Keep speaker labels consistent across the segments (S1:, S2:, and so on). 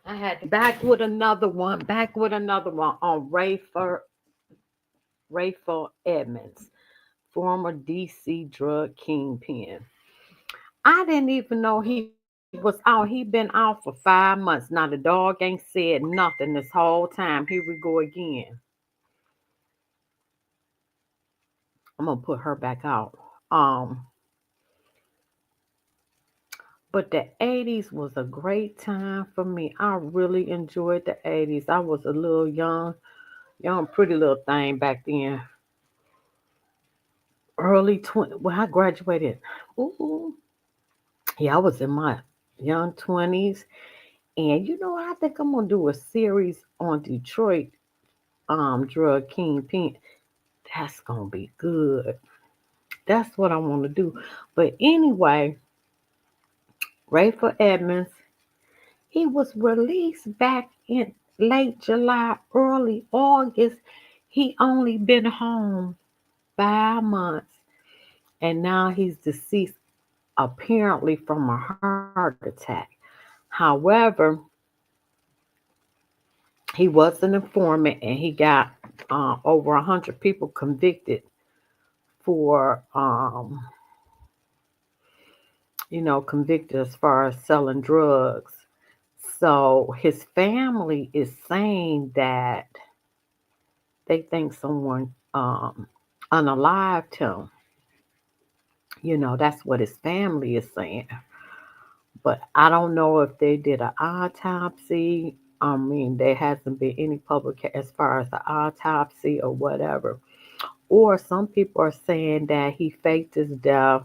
S1: I had back with another one, on Rayful Edmonds, former DC drug kingpin. I didn't even know he was out. He been out for 5 months. Now the dog ain't said nothing this whole time. Here we go again. I'm gonna put her back out. Um, but the 80s was a great time for me. I really enjoyed the 80s. I was a little young, pretty little thing back then. Early 20, when I graduated. Ooh, yeah, I was in my young 20s. And I think I'm gonna do a series on Detroit drug kingpin. That's gonna be good. That's what I want to do. But anyway, Rayful Edmonds, he was released back in late July, early August. He only been home 5 months, and now he's deceased apparently from a heart attack. However, he was an informant, and he got over 100 people convicted for convicted as far as selling drugs. So his family is saying that they think someone unalived him. That's what his family is saying. But I don't know if they did an autopsy. I mean, there hasn't been any public as far as the autopsy or whatever. Or some people are saying that he faked his death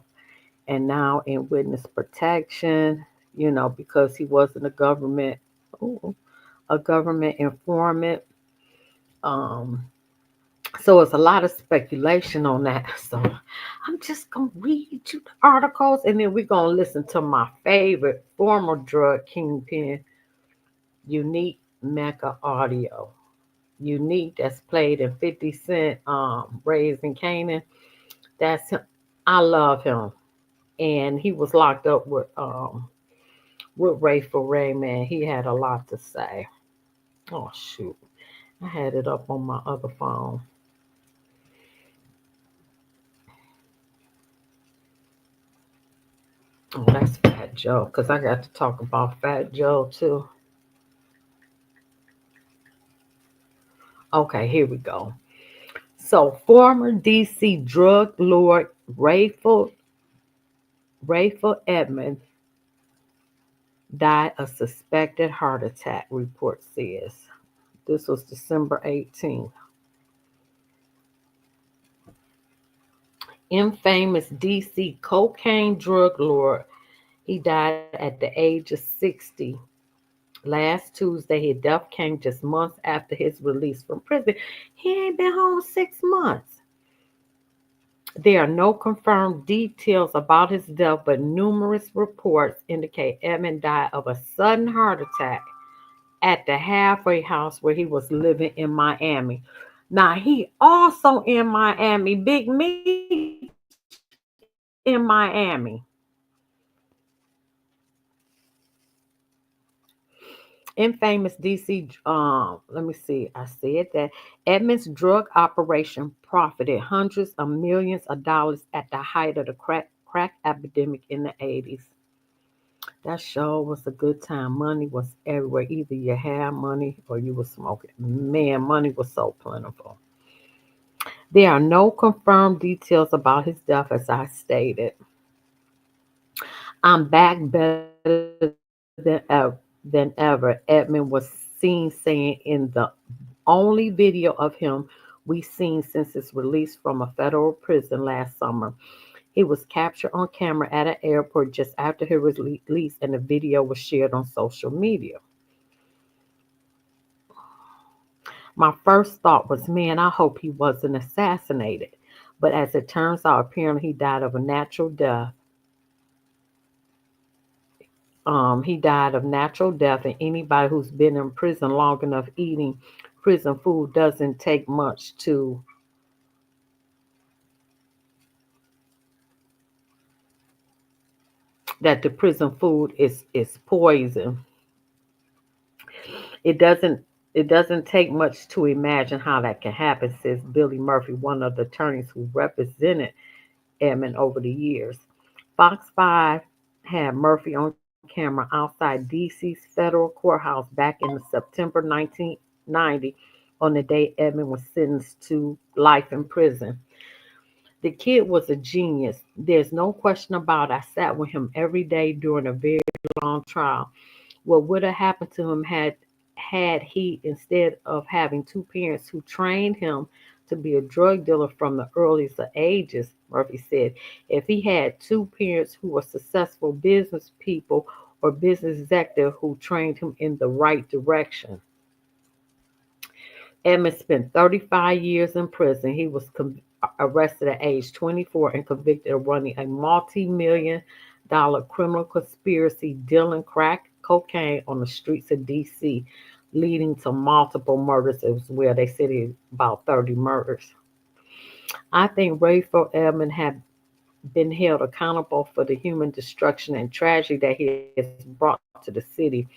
S1: and now in witness protection, because he wasn't ooh, a government informant. Um, so it's a lot of speculation on that. So I'm just gonna read you the articles, and then we're gonna listen to my favorite former drug kingpin, Unique Mecca Audio. Unique, that's played in 50 Cent, Raising Canaan. That's him. I love him. And he was locked up with Rayful Rayman. He had a lot to say. Oh shoot. I had it up on my other phone. Oh, that's Fat Joe, because I got to talk about Fat Joe too. Okay, here we go. So, former DC drug lord Rayful Edmond died of suspected heart attack, report says. This was December 18th. Infamous DC cocaine drug lord, he died at the age of 60 last Tuesday. His death came just months after his release from prison. He ain't been home 6 months. There are no confirmed details about his death, but numerous reports indicate Edmund died of a sudden heart attack at the halfway house where he was living in Miami. Now, he also in Miami, Big Meech in Miami. Infamous DC, let me see, I said that Edmund's drug operation profited hundreds of millions of dollars at the height of the crack epidemic in the 80s. That show was a good time. Money was everywhere. Either you had money or you were smoking. Man, money was so plentiful. There are no confirmed details about his death, as I stated. I'm back better than ever, Edmund was seen saying in the only video of him we seen since his release from a federal prison last summer. He was captured on camera at an airport just after he was released, and the video was shared on social media. My first thought was, man, I hope he wasn't assassinated. But as it turns out, apparently he died of a natural death. He died of natural death, and anybody who's been in prison long enough eating prison food doesn't take much to that the prison food is poison. It doesn't it doesn't take much to imagine how that can happen, says Billy Murphy, one of the attorneys who represented Edmond over the years. Fox 5 had Murphy on camera outside DC's federal courthouse back in September 1990 on the day Edmond was sentenced to life in prison. The kid was a genius. There's no question about it. I sat with him every day during a very long trial. What would have happened to him had he, instead of having two parents who trained him to be a drug dealer from the earliest of ages, Murphy said, if he had two parents who were successful business people or business executives who trained him in the right direction. Edmund spent 35 years in prison. He was arrested at age 24 and convicted of running a multi-million-dollar criminal conspiracy dealing crack cocaine on the streets of D.C., leading to multiple murders as well. They said about 30 murders. I think Rayful Edmond had been held accountable for the human destruction and tragedy that he has brought to the city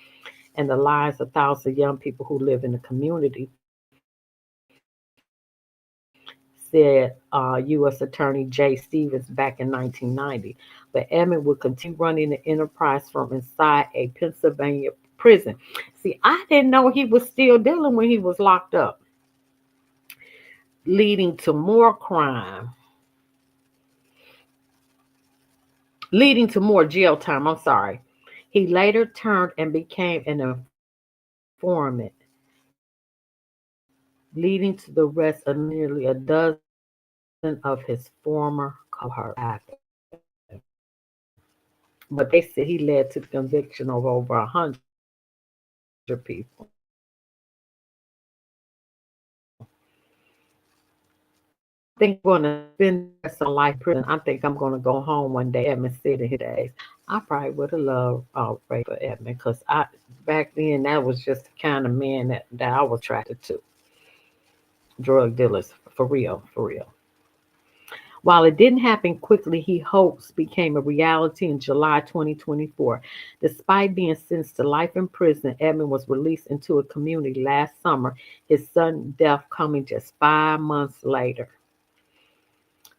S1: and the lives of thousands of young people who live in the community, said U.S. Attorney Jay Stevens back in 1990. But Edmund would continue running the enterprise from inside a Pennsylvania prison. See, I didn't know he was still dealing when he was locked up, leading to more crime, leading to more jail time. I'm sorry. He later turned and became an informant, leading to the arrest of nearly a dozen of his former cohorts. But they said he led to the conviction of over 100 people. I don't think I'm going to spend the rest of my life in prison. I think I'm going to go home one day, Edmund said in his days. I probably would have loved Ray for Edmund because back then that was just the kind of man that I was attracted to. Drug dealers, for real, for real. While it didn't happen quickly, he hopes became a reality in July 2024. Despite being sentenced to life in prison, Edmund was released into a community last summer, his sudden death coming just 5 months later.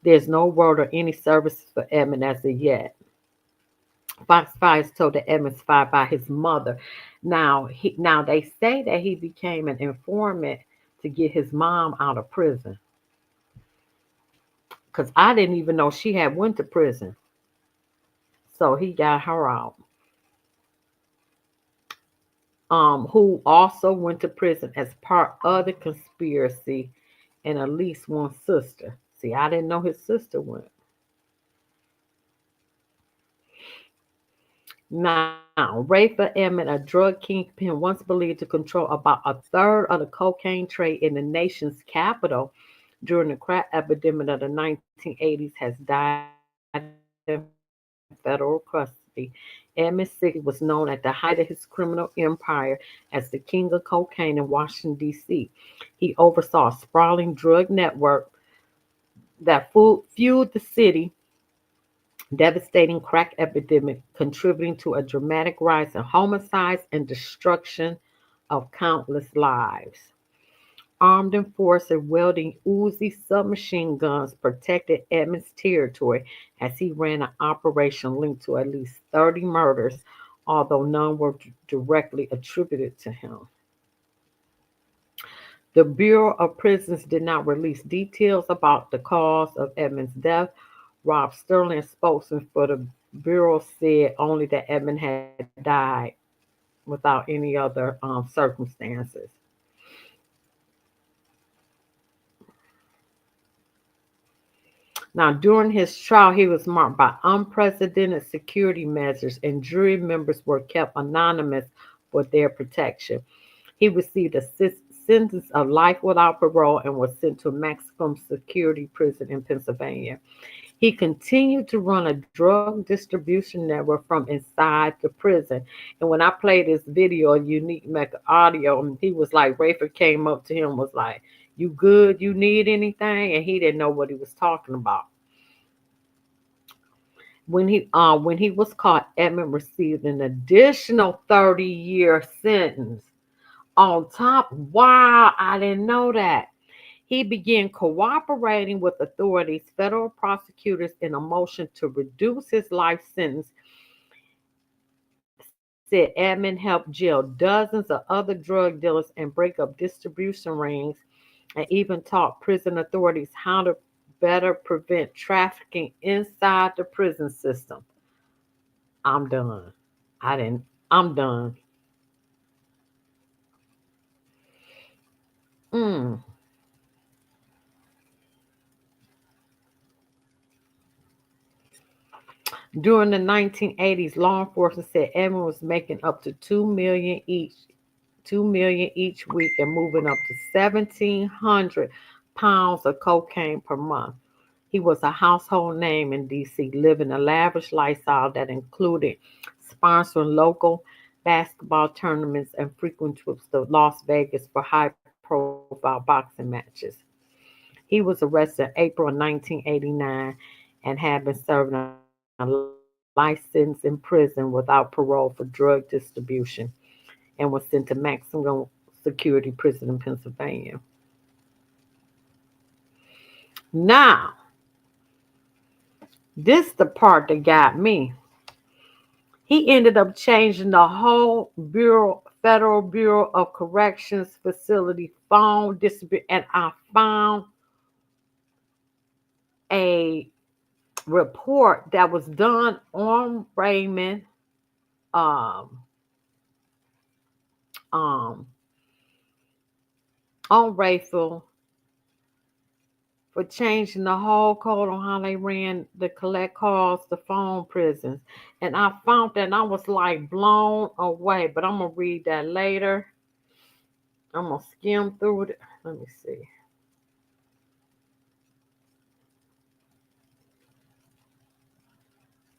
S1: There's no word or any services for Edmund as of yet. Fox 5 told the Edmonds 5 by his mother. Now they say that he became an informant to get his mom out of prison. Because I didn't even know she had went to prison. So he got her out. Who also went to prison as part of the conspiracy, and at least one sister. See, I didn't know his sister went. Now, Rayful Edmond, a drug kingpin once believed to control about a third of the cocaine trade in the nation's capital during the crack epidemic of the 1980s, has died in federal custody. Edmond City was known at the height of his criminal empire as the king of cocaine in Washington, D.C. He oversaw a sprawling drug network that fueled the city devastating crack epidemic, contributing to a dramatic rise in homicides and destruction of countless lives. Armed enforcers wielding Uzi submachine guns protected Edmonds' territory as he ran an operation linked to at least 30 murders, although none were directly attributed to him. The Bureau of Prisons did not release details about the cause of Edmonds' death. Rob Sterling, a spokesman for the Bureau, said only that Edmond had died without any other circumstances. Now, during his trial, he was marked by unprecedented security measures, and jury members were kept anonymous for their protection. He received a sentence of life without parole and was sent to a maximum security prison in Pennsylvania. He continued to run a drug distribution network from inside the prison. And when I played this video, Unique Mecca Audio, he was like, Rayford came up to him, was like, "You good? You need anything?" And he didn't know what he was talking about. When he was caught, Edmund received an additional 30-year sentence. On top, wow, I didn't know that. He began cooperating with authorities, federal prosecutors, in a motion to reduce his life sentence. Said Edmond helped jail dozens of other drug dealers and break up distribution rings, and even taught prison authorities how to better prevent trafficking inside the prison system. I'm done. I didn't. I'm done. Mm. During the 1980s, law enforcement said Edmond was making up to 2 million each week and moving up to 1,700 pounds of cocaine per month. He was a household name in DC, living a lavish lifestyle that included sponsoring local basketball tournaments and frequent trips to Las Vegas for high profile boxing matches. He was arrested in April of 1989 and had been serving a life sentence in prison without parole for drug distribution and was sent to maximum security prison in Pennsylvania. Now, this the part that got me. He ended up changing the whole Federal Bureau of Corrections facility phone distribution, and I found a report that was done um, um, on Rayful for changing the whole code on how they ran the collect calls to phone prisons. And I found that and I was like blown away. But I'm gonna read that later. I'm gonna skim through it. Let me see.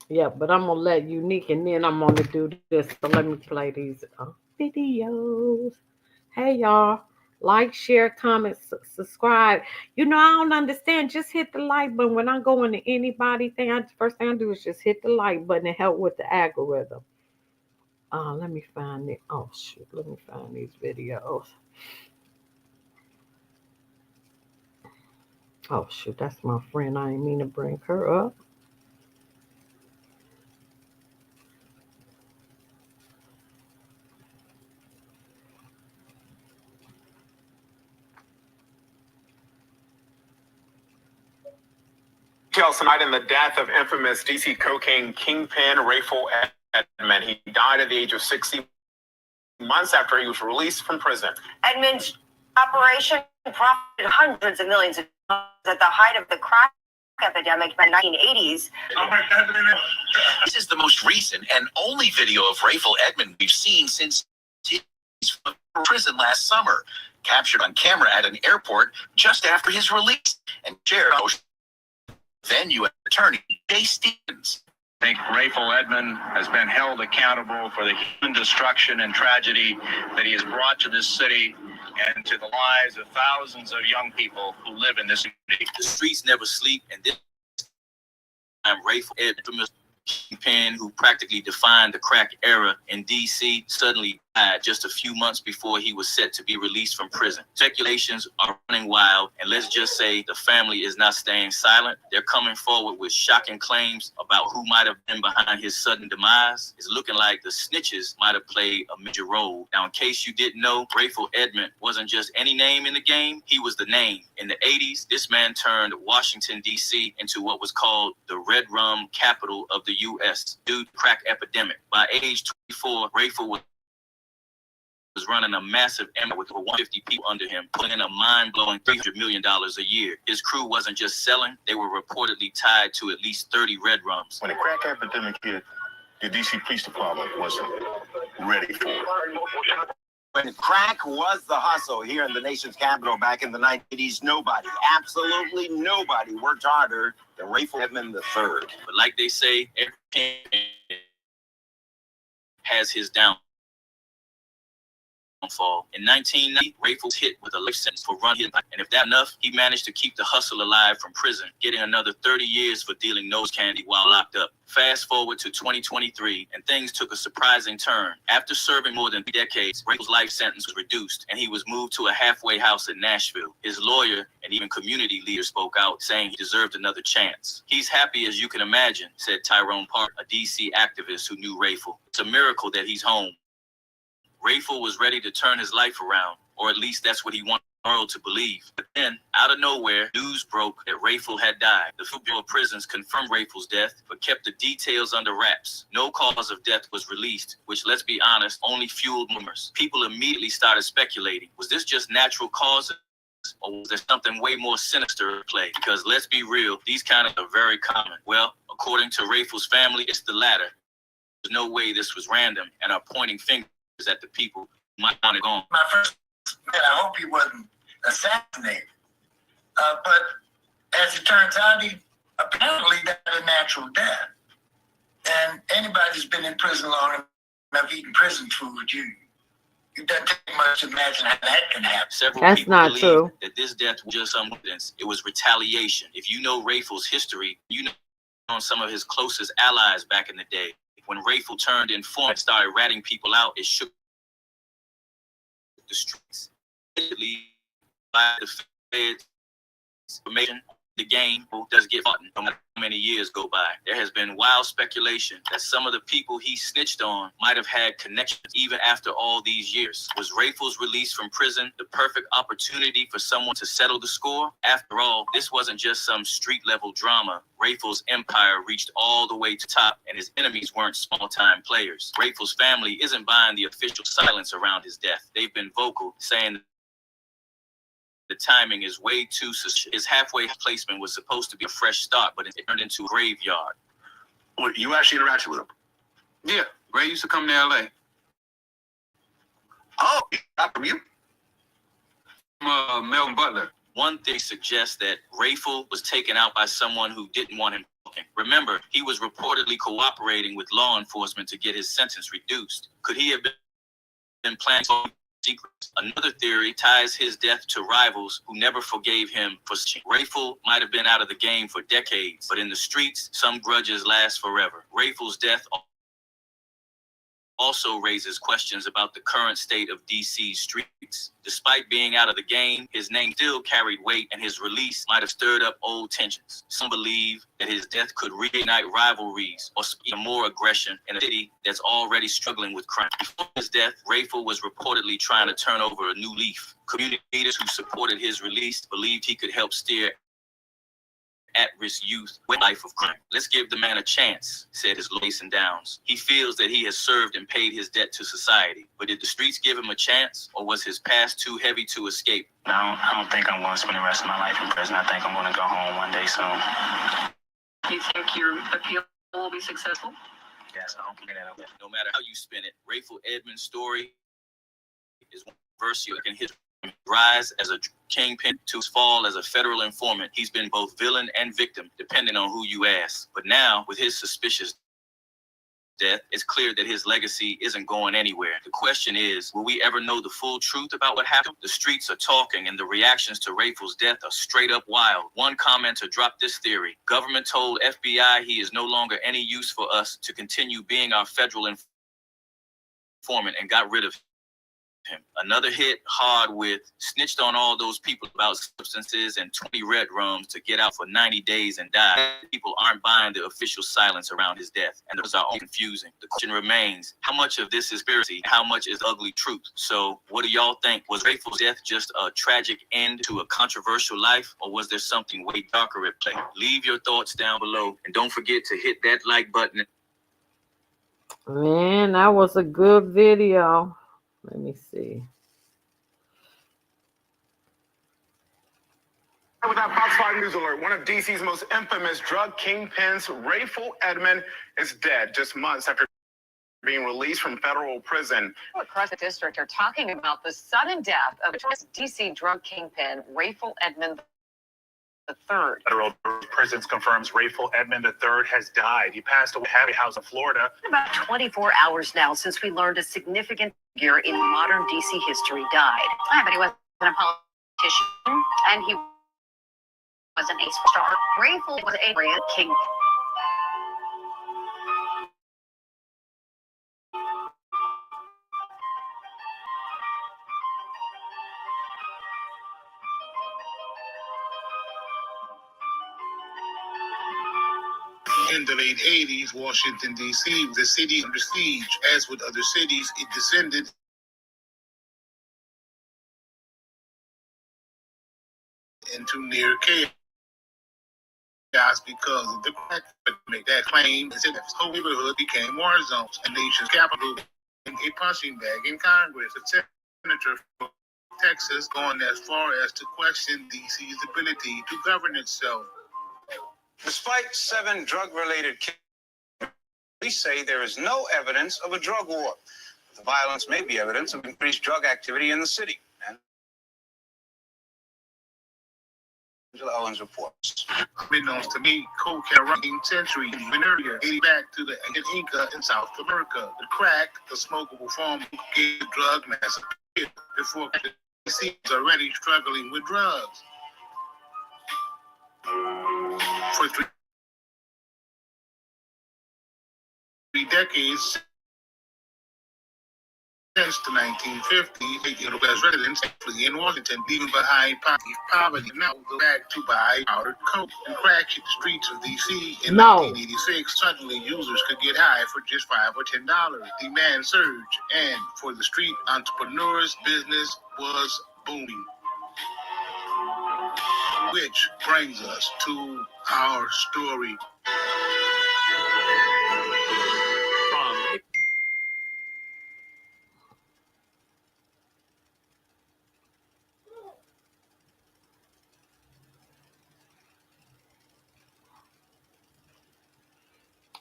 S1: Yeah, but I'm gonna let Unique and then I'm gonna do this. So let me play these videos. Hey y'all, like, share, comment, subscribe. I don't understand. Just hit the like button when I go into anybody thing. First thing I do is just hit the like button and help with the algorithm. Let me find it. Oh shoot, let me find these videos. Oh shoot, that's my friend. I didn't mean to bring her up.
S2: Details tonight in the death of infamous DC cocaine kingpin Rayful Edmond. He died at the age of 60 months after he was released from prison. Edmond's operation profited hundreds of millions of dollars at the height of the crack epidemic in the 1980s.
S3: This is the most recent and only video of Rayful Edmond we've seen since he's from prison last summer, captured on camera at an airport just after his release and shared on then U.S. Attorney Jay Stevens.
S4: I think Rayful Edmond has been held accountable for the human destruction and tragedy that he has brought to this city and to the lives of thousands of young people who live in this city.
S3: The streets never sleep, and this time Rayful Edmond, Kingpen, who practically defined the crack era in D.C., suddenly died just a few months before he was set to be released from prison. Speculations are running wild, and let's just say the family is not staying silent. They're coming forward with shocking claims about who might have been behind his sudden demise. It's looking like the snitches might have played a major role. Now, in case you didn't know, Rayful Edmond wasn't just any name in the game. He was the name. In the 80s, this man turned Washington, D.C. into what was called the red rum capital of the U.S. due to crack epidemic. By age 24, Rayful was running a massive empire with over 150 people under him, putting in a mind-blowing $300 million a year. His crew wasn't just selling, they were reportedly tied to at least 30 red rums.
S5: When the crack epidemic hit, the DC Police Department wasn't ready for it.
S6: When crack was the hustle here in the nation's capital back in the 90s, nobody, absolutely nobody worked harder than Rayful Edmond III.
S3: But like they say, every has his down. downfall. In 1990, Rayful was hit with a life sentence for run hit, and if that's enough, he managed to keep the hustle alive from prison, getting another 30 years for dealing nose candy while locked up. Fast forward to 2023, and things took a surprising turn. After serving more than 3 decades, Rayful's life sentence was reduced, and he was moved to a halfway house in Nashville. His lawyer and even community leaders spoke out, saying he deserved another chance. He's happy as you can imagine, said Tyrone Park, a DC activist who knew Rayful. It's a miracle that he's home. Rayful was ready to turn his life around, or at least that's what he wanted the world to believe. But then, out of nowhere, news broke that Rayful had died. The Federal Bureau of Prisons confirmed Rayful's death, but kept the details under wraps. No cause of death was released, which, let's be honest, only fueled rumors. People immediately started speculating. Was this just natural causes? Or was there something way more sinister at play? Because let's be real, these kind of are very common. Well, according to Rayful's family, it's the latter. There's no way this was random and are pointing fingers at the people who might want to go on.
S7: My first man, I hope he wasn't assassinated. But as it turns out, he apparently died a natural death. And anybody who's been in prison long enough eating prison food, it doesn't take much to imagine how that can happen.
S3: Several
S1: That's
S3: people
S1: not
S3: believe
S1: true.
S3: that this death was just some evidence. It was retaliation. If you know Rayful's history, you know on some of his closest allies back in the day. When Rayful turned informant and started ratting people out, it shook the streets. By the feds, information, the game does get fought no matter how many years go by. There has been wild speculation that some of the people he snitched on might have had connections even after all these years. Was Rayful's release from prison the perfect opportunity for someone to settle the score? After all, this wasn't just some street-level drama. Rayful's empire reached all the way to top, and his enemies weren't small-time players. Rayful's family isn't buying the official silence around his death. They've been vocal, saying the timing is way too suspicious. His halfway placement was supposed to be a fresh start, but it turned into a graveyard.
S5: Well, you actually interacted with him?
S8: Yeah, Ray used to come to LA.
S5: Oh, not from you?
S8: Melvin Butler.
S3: One theory suggests that Rayful was taken out by someone who didn't want him talking. Remember, he was reportedly cooperating with law enforcement to get his sentence reduced. Could he have been planning secrets? Another theory ties his death to rivals who never forgave him for cheating. Rayful might have been out of the game for decades, but in the streets, some grudges last forever. Rayful's death also raises questions about the current state of DC's streets. Despite being out of the game, his name still carried weight, and his release might have stirred up old tensions. Some believe that his death could reignite rivalries or even more aggression in a city that's already struggling with crime. Before his death, Rayful was reportedly trying to turn over a new leaf. Community leaders who supported his release believed he could help steer at-risk youth with life of crime. Let's give the man a chance, said his lawyer Jason Downs. He feels that he has served and paid his debt to society. But did the streets give him a chance, or was his past too heavy to escape?
S9: I don't think I'm going to spend the rest of my life in prison. I think I'm going to go home one day soon.
S10: You think your appeal will be successful?
S9: Yes, I don't care that.
S3: No matter how you spin it, Rayful Edmond's story is controversial in his rise as a kingpin to his fall as a federal informant. He's been both villain and victim, depending on who you ask. But now, with his suspicious death, it's clear that his legacy isn't going anywhere. The question is, will we ever know the full truth about what happened? The streets are talking, and the reactions to Rayful's death are straight up wild. One commenter dropped this theory: government told FBI he is no longer any use for us to continue being our federal informant and got rid of him. Another hit hard with snitched on all those people about substances and 20 red rums to get out for 90 days and die. People aren't buying the official silence around his death, and those are all confusing. The question remains, how much of this is conspiracy? How much is ugly truth? So what do y'all think? Was Rayful's death just a tragic end to a controversial life, or was there something way darker at play? Leave your thoughts down below, and don't forget to hit that like button.
S1: Man, that was a good video. Let me see.
S2: With that Fox 5 News alert, one of DC's most infamous drug kingpins, Rayful Edmond, is dead just months after being released from federal prison.
S10: Across the district are talking about the sudden death of DC drug kingpin Rayful Edmond
S2: III.
S4: Federal prisons confirms Rayful Edmond III has died. He passed away at a house in Florida.
S2: About 24 hours now since we learned a significant figure in modern DC history died. But he wasn't a politician, and he wasn't a star. Rayful was a real king.
S5: In the late 80s, Washington, D.C. was a city under siege. As with other cities, it descended into near chaos because of the crack. But make that claim, and said that this whole neighborhood became war zones. The nation's capital became a punching bag in Congress. A senator from Texas going as far as to question D.C.'s ability to govern itself.
S4: Despite 7 drug-related killings, police say there is no evidence of a drug war. The violence may be evidence of increased drug activity in the city. Angela Owens reports.
S5: Unbeknownst to me, cocaine running centuries, even earlier, dating back to the ancient Inca in South America. The crack, the smokable form, gave the drug mass before the DC was already struggling with drugs. For three decades, since the 1950s, Midwest residents actually in Washington, leaving behind poverty. Now go back to buy powdered coke and crack hit the streets of D.C. in 1986. Suddenly, users could get high for just $5 or $10. Demand surged, and for the street entrepreneurs, business was booming. Which brings us to our story.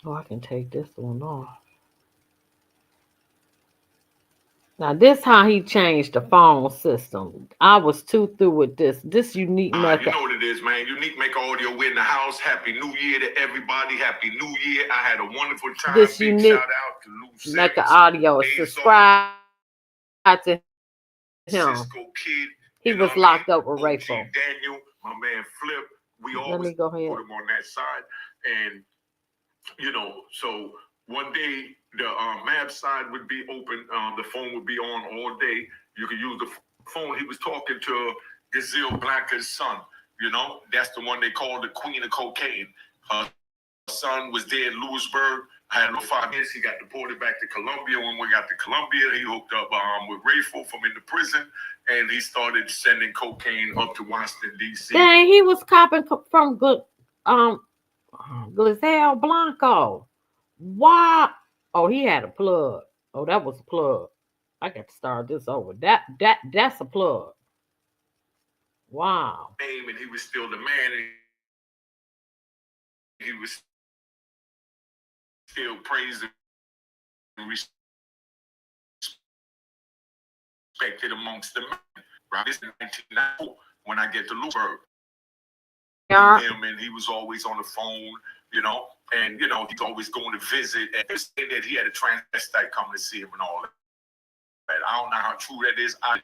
S1: Oh, I can take this one off. Now, this how he changed the phone system. I was too through with this. This unique maker.
S11: You know what it is, man. Unique Maker Audio. We're in the house. Happy New Year to everybody. Happy New Year. I had a wonderful time.
S1: This
S11: Big
S1: unique
S11: shout out to Lou
S1: Maker
S11: Sims,
S1: Audio. Subscribe to him.
S11: Cisco Kid.
S1: He was locked up with Rayful.
S11: Daniel, my man Flip. We always
S1: go ahead.
S11: put him on that side. And, you know, so one day the map side would be open. The phone would be on all day. You could use the phone. He was talking to Gazelle Blanca's son. You know, that's the one they called the Queen of Cocaine. Her son was there in Lewisburg. Had 5 years. He got deported back to Colombia. When we got to Colombia, he hooked up with Rayful from in the prison, and he started sending cocaine up to Washington, D.C.
S1: Dang, he was copping from Gazelle Blanco. Wow. Oh, he had a plug. Oh, that was a plug. I got to start this over. That's a plug. Wow.
S11: And he was still the man. And he was still praised and respected amongst the men. Right? This is 1994 when I get to Lewisburg. Him, and he was always on the phone, you know, and you know he's always going to visit. And he said that he had a transvestite coming to see him and all that. I don't know how true that is. I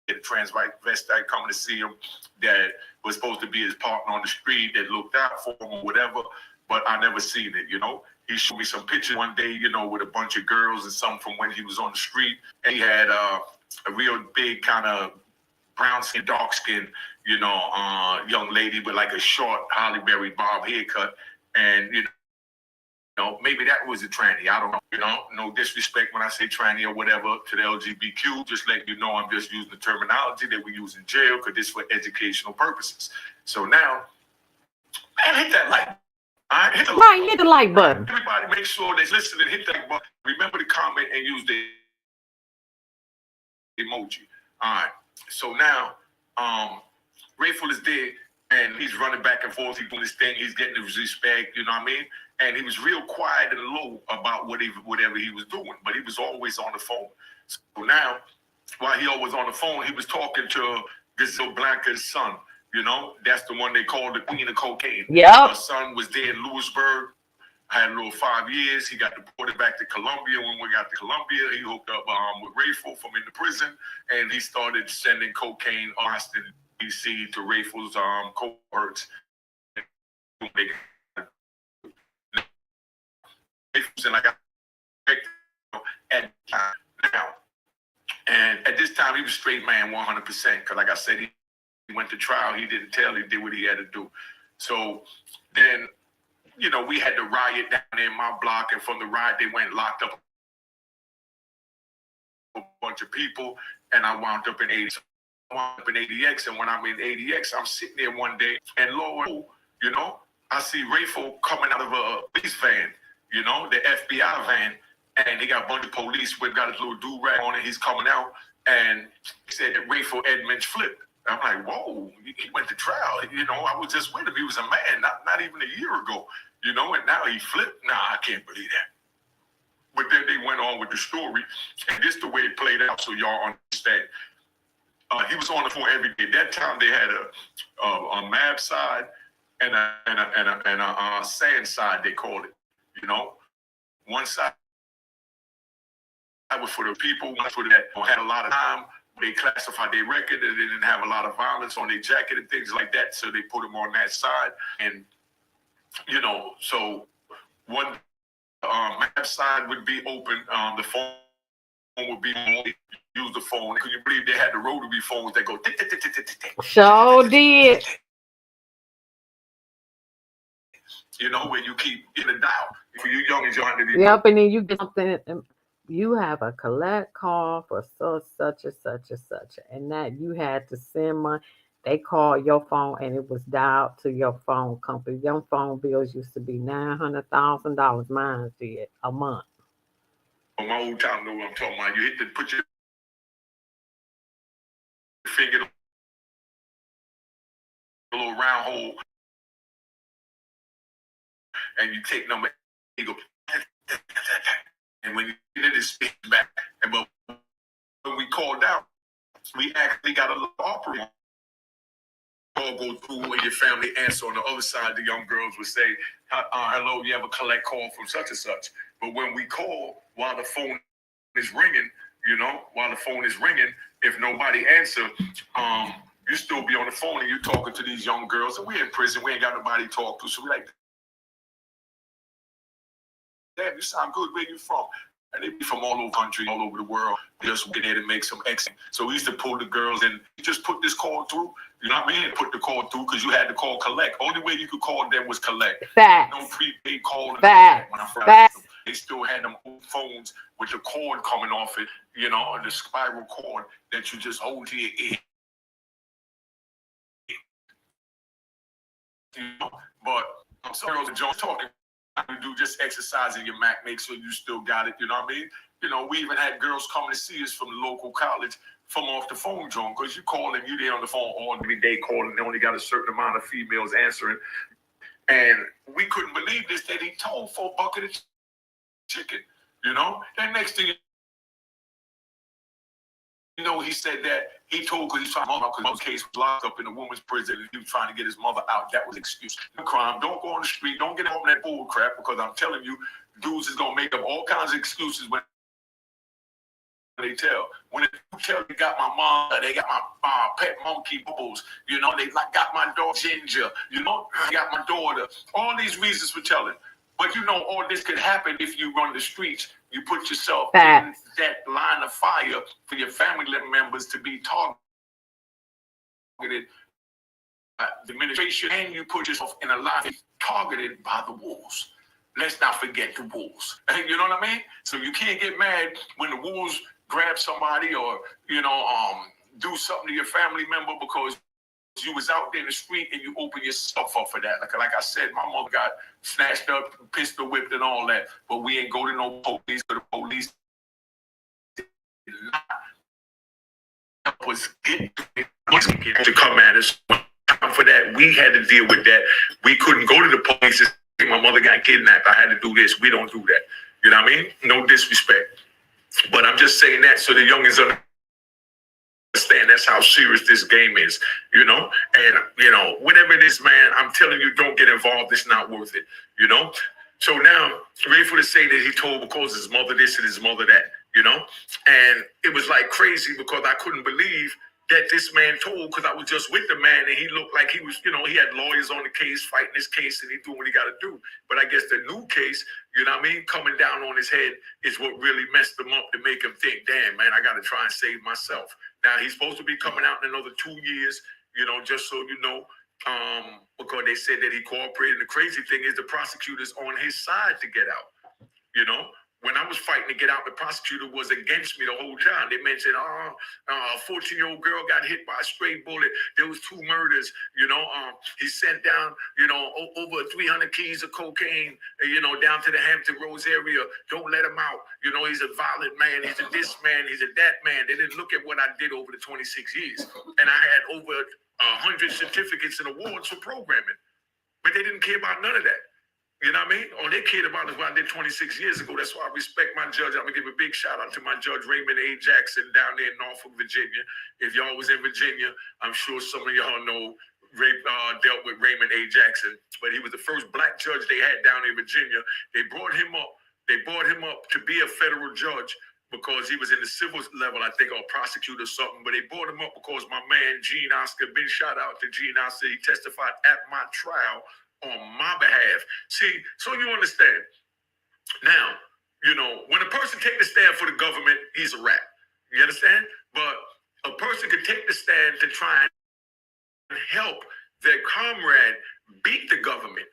S11: had a transvestite coming to see him that was supposed to be his partner on the street that looked out for him or whatever, but I never seen it, you know. He showed me some pictures one day, you know, with a bunch of girls and some from when he was on the street. And he had a real big kind of brown skin, dark skin, you know, young lady with like a short Holly Berry bob haircut. And, you know, maybe that was a tranny. I don't know. You know, no disrespect when I say tranny or whatever to the LGBTQ. Just letting you know I'm just using the terminology that we use in jail because this is for educational purposes. So now, man, hit that like. Right, hit the like button. Everybody make sure they're listening. Hit that button. Remember to comment and use the emoji. All right. So now, Rayful is there, and he's running back and forth. He's doing his thing. He's getting his respect. You know what I mean? And he was real quiet and low about whatever he was doing, but he was always on the phone. So now, while he always on the phone, he was talking to Gazelle Blanca's son. You know, that's the one they called the queen of cocaine.
S1: Yep.
S11: Her son was there in Lewisburg. Had a little 5 years. He got deported back to Colombia. When we got to Colombia, he hooked up with Rayful from in the prison, and he started sending cocaine Austin, D.C. to Rayful's cohorts. And I got at now, and at this time he was straight man 100%. Because like I said, he went to trial. He didn't tell. He did what he had to do. So then, you know, we had the riot down there in my block, and from the riot, they went and locked up a bunch of people, and I wound up in 80. I wound up in ADX, and when I'm in ADX, I'm sitting there one day, and Lord, you know, I see Rayful coming out of a police van, you know, the FBI van, and he got a bunch of police with got his little do-rag on it. He's coming out, and he said that Rayful Edmond flipped. I'm like, whoa, he went to trial. You know, I was just with him. He was a man, not even a year ago, you know, and now he flipped. Nah, I can't believe that. But then they went on with the story, and this is the way it played out, so y'all understand. He was on the phone every day. That time they had a map side and a sand side, they called it. You know, one side was for the people, one for that had a lot of time. They classified their record, and they didn't have a lot of violence on their jacket and things like that, so they put them on that side. And, you know, so one map side would be open, the phone would be more, use the phone. Could you believe they had the rotary phones that go tick, tick, tick, tick, tick, tick.
S1: Sure did.
S11: You know, where you keep in the dial. For you youngins, you have to be.
S1: Yep, and then you get something. You have a collect call for such and such and such, and that you had to send money. They called your phone, and it was dialed to your phone company. Your phone bills used to be $900,000. Mine did a month.
S11: On my old time, know what I'm talking about. You hit the put your finger in a little round hole, and you take number 8, you go, and when you get it, it spins back. And but when we called out, we actually got a little operator. All go through and your family answer. On the other side, the young girls would say, hello, you have a collect call from such and such. But when we call while the phone is ringing, you know, if nobody answer, you still be on the phone and you're talking to these young girls, and we're in prison, we ain't got nobody to talk to. So we like, damn, you sound good, where you from? And they be from all over the country, all over the world, just get there to make some exit. So we used to pull the girls and just put this call through. You know what I mean? Put the call through because you had to call collect. Only way you could call them was collect.
S1: Facts.
S11: No prepaid call.
S1: Facts. Facts.
S11: They still had them old phones with the cord coming off it, you know, and the spiral cord that you just hold to your ear. You know? But I'm sorry, girls and Jones talking. You do just exercising your Mac, make sure you still got it. You know what I mean? You know, we even had girls coming to see us from the local college from off the phone, John, because you call and you there on the phone all every day calling. They only got a certain amount of females answering. And we couldn't believe this, that he told for a bucket of chicken, you know? And next thing you know, he said that he told because he's trying to because his case was locked up in a woman's prison and he was trying to get his mother out. That was an excuse. No crime. Don't go on the street. Don't get on that bull crap because I'm telling you, dudes is going to make up all kinds of excuses when they tell. When you tell they got my mom, they got my pet monkey Bubbles, you know, they got my dog Ginger, you know, they got my daughter. All these reasons for telling. But you know, all this could happen if you run the streets. You put yourself in that line of fire for your family members to be targeted, the administration, and you put yourself in a line targeted by the wolves. Let's not forget the wolves. You know what I mean? So you can't get mad when the wolves grab somebody or, you know, do something to your family member because you was out there in the street and you open yourself up for that. Like I said, my mother got snatched up, pistol whipped and all that, but we ain't go to no police, but the police did not help us get to come at us. For that, we had to deal with that. We couldn't go to the police and say, my mother got kidnapped, I had to do this. We don't do that. You know what I mean? No disrespect. But I'm just saying that so the youngins understand that's how serious this game is, you know? And, you know, whatever it is, man, I'm telling you, don't get involved. It's not worth it, you know? So now, Rayful to say that he told because his mother this and his mother that, you know? And it was like crazy because I couldn't believe that this man told, because I was just with the man and he looked like he was, you know, he had lawyers on the case, fighting his case, and he doing what he got to do. But I guess the new case, you know what I mean, coming down on his head is what really messed him up to make him think, damn, man, I got to try and save myself. Now, he's supposed to be coming out in another 2 years, you know, just so you know, because they said that he cooperated. The crazy thing is the prosecutor's on his side to get out, you know. When I was fighting to get out, the prosecutor was against me the whole time. They mentioned, a 14-year-old girl got hit by a stray bullet. There was 2 murders. You know, he sent down, you know, over 300 keys of cocaine, you know, down to the Hampton Roads area. Don't let him out. You know, he's a violent man. He's a this man. He's a that man. They didn't look at what I did over the 26 years. And I had over 100 certificates and awards for programming. But they didn't care about none of that. You know what I mean? All they cared about is what I did 26 years ago. That's why I respect my judge. I'm going to give a big shout out to my judge, Raymond A. Jackson, down there in Norfolk, Virginia. If y'all was in Virginia, I'm sure some of y'all know Ray dealt with Raymond A. Jackson. But he was the first black judge they had down in Virginia. They brought him up. They brought him up to be a federal judge because he was in the civil level, I think, or prosecutor or something. But they brought him up because my man, Gene Oscar, big shout out to Gene Oscar. He testified at my trial on my behalf. See, so you understand. Now, you know, when a person take the stand for the government, he's a rat. You understand? But a person can take the stand to try and help their comrade beat the government.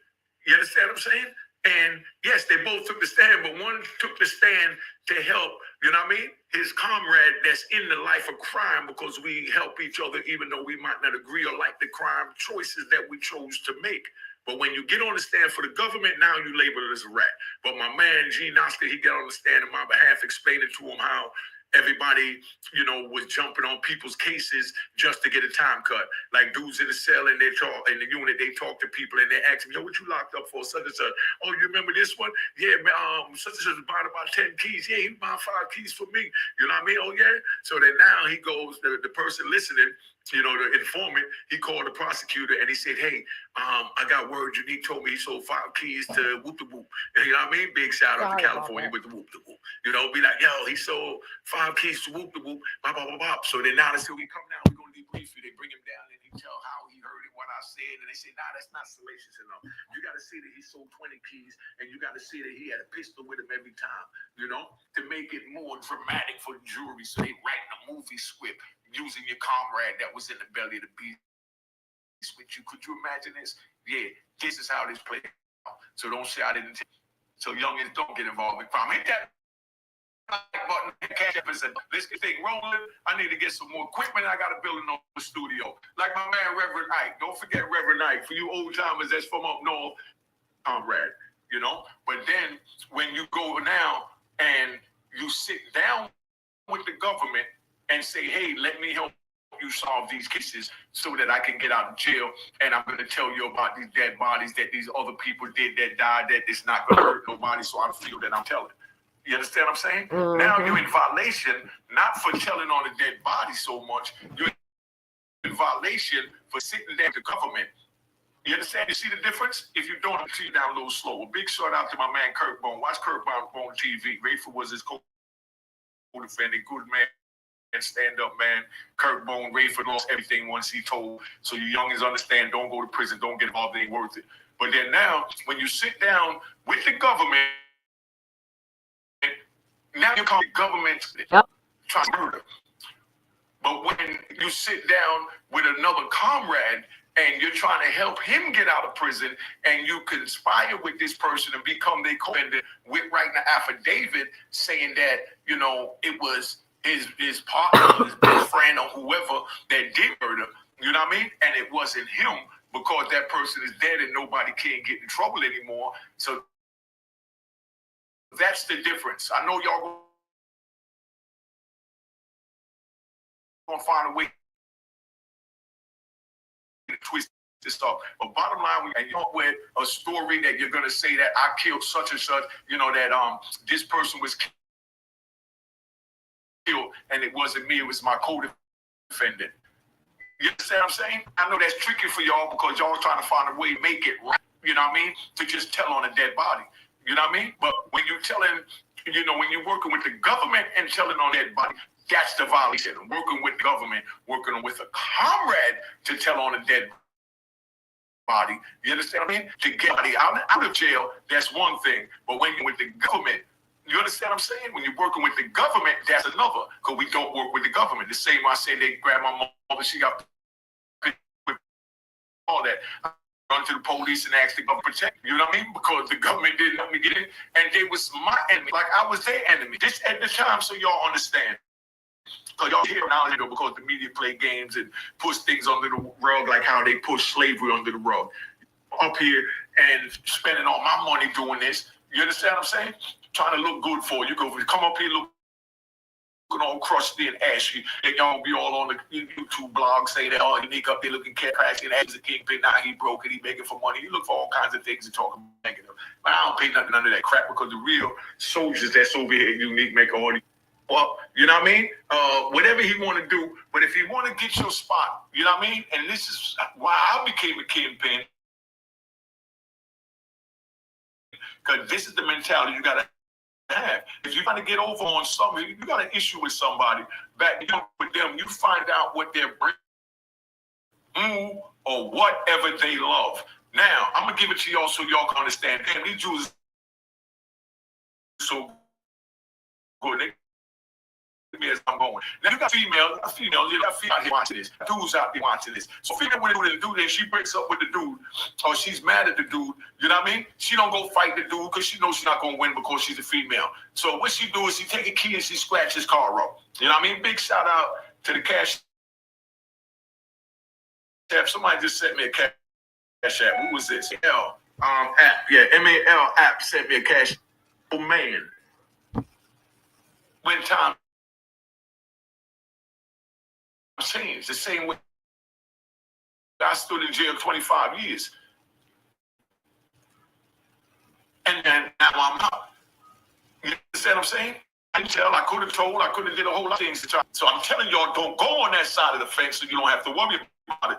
S11: You understand what I'm saying? And yes, they both took the stand, but one took the stand to help, you know what I mean, his comrade that's in the life of crime, because we help each other even though we might not agree or like the crime choices that we chose to make. But when you get on the stand for the government, now you label it as a rat. But my man, Gene Oscar, he got on the stand on my behalf, explaining to him how everybody, you know, was jumping on people's cases just to get a time cut. Like dudes in the cell and they talk in the unit, they talk to people and they ask them, yo, what you locked up for? Such and such. Oh, you remember this one? Yeah, man, such and such bought about 10 keys. Yeah, he bought 5 keys for me. You know what I mean? Oh, yeah. So then now he goes, the person listening, you know, the informant, he called the prosecutor and he said, hey, I got word Unique told me he sold 5 keys to Whoop the Whoop. You know what I mean? Big shout out to California with the Whoop the Whoop. You know, be like, yo, he sold 5 keys to Whoop the Whoop, blah, blah, blah, blah. So then now until we come down, we're going to debrief you. They bring him down and he tell how he heard it, what I said. And they say, nah, that's not salacious enough. You got to see that he sold 20 keys and you got to see that he had a pistol with him every time, you know, to make it more dramatic for the jury. So they write a movie script using your comrade that was in the belly of the beast with you. Could you imagine this? Yeah, this is how this played out. So don't say I didn't tell you. So youngins, don't get involved in crime. Hit that like button, catch up and say, let's get things rolling. I need to get some more equipment. I got to build another studio. Like my man, Reverend Ike. Don't forget Reverend Ike. For you old timers that's from up north, comrade, you know? But then when you go now and you sit down with the government and say, hey, let me help you solve these cases so that I can get out of jail, and I'm going to tell you about these dead bodies that these other people did that died, that it's not going to hurt nobody, so I feel that I'm telling. You understand what I'm saying? Mm-hmm. Now you're in violation, not for telling on the dead body so much, you're in violation for sitting there with the government. You understand? You see the difference? If you don't, I'll see you down a little slow. A big shout out to my man Kirkbone. Watch Kirkbone TV. Rayful was his co-defendant, good man. And stand up, man. Kirkbone, Rayful lost everything once he told. So you youngins understand, don't go to prison, don't get involved, it ain't worth it. But then now, when you sit down with the government, now you call the government trying to murder. But when you sit down with another comrade and you're trying to help him get out of prison and you conspire with this person and become their co-defendant with writing an affidavit saying that, you know, it was his partner, his best friend or whoever that did murder, you know what I mean? And it wasn't him because that person is dead and nobody can get in trouble anymore. So that's the difference. I know y'all gonna find a way to twist this up. But bottom line, and you know, with a story that you're gonna say that I killed such and such, you know, that this person was killed and it wasn't me, it was my co-defendant. defendant. You understand what I'm saying? I know that's tricky for y'all because y'all trying to find a way to make it right. You know what I mean? To just tell on a dead body. You know what I mean? But when you're telling, you know, when you're working with the government and telling on that body, that's the violation. Working with the government, working with a comrade to tell on a dead body. You understand what I mean? To get body out of jail, that's one thing. But when you're with the government, you understand what I'm saying? When you're working with the government, that's another. Because we don't work with the government. The same I say they grabbed my mother, she got with all that. I run to the police and ask the government to protect me. You know what I mean? Because the government didn't let me get in. And they was my enemy. Like I was their enemy. This at the time, so y'all understand. Because y'all hear now, because the media play games and push things under the rug, like how they push slavery under the rug. Up here and spending all my money doing this. You understand what I'm saying? Trying to look good for you. Come up here looking all crusty and ashy. And y'all be all on the YouTube blog saying that, oh, unique up there looking crashy and as a kingpin. Now he broke it. He making for money. You look for all kinds of things and talking negative. But I don't pay nothing under that crap because the real soldiers that's over here unique make all these. Well, you know what I mean? Whatever he want to do. But if he want to get your spot, you know what I mean? And this is why I became a kingpin. Because this is the mentality you got to have. If you're going to get over on something, you got an issue with somebody, back with them, you find out what they're bringing or whatever they love. Now, I'm going to give it to y'all so y'all can understand. Damn, these Jews so good. They as I'm going. Now you got females, you got females out here watching this. Dudes out there watching this. So female when they do this, she breaks up with the dude, or she's mad at the dude. You know what I mean? She don't go fight the dude because she knows she's not gonna win because she's a female. So what she do is she take a key and she scratch his car up. You know what I mean? Big shout out to the cash app. Somebody just sent me a cash app. Who was this? App. Yeah, MAL app sent me a cash. Oh man. When time changed the same way I stood in jail 25 years. And then now I'm out. You understand what I'm saying? I didn't tell, I could have told, I could have did a whole lot of things to try. So I'm telling y'all, don't go on that side of the fence so you don't have to worry about it.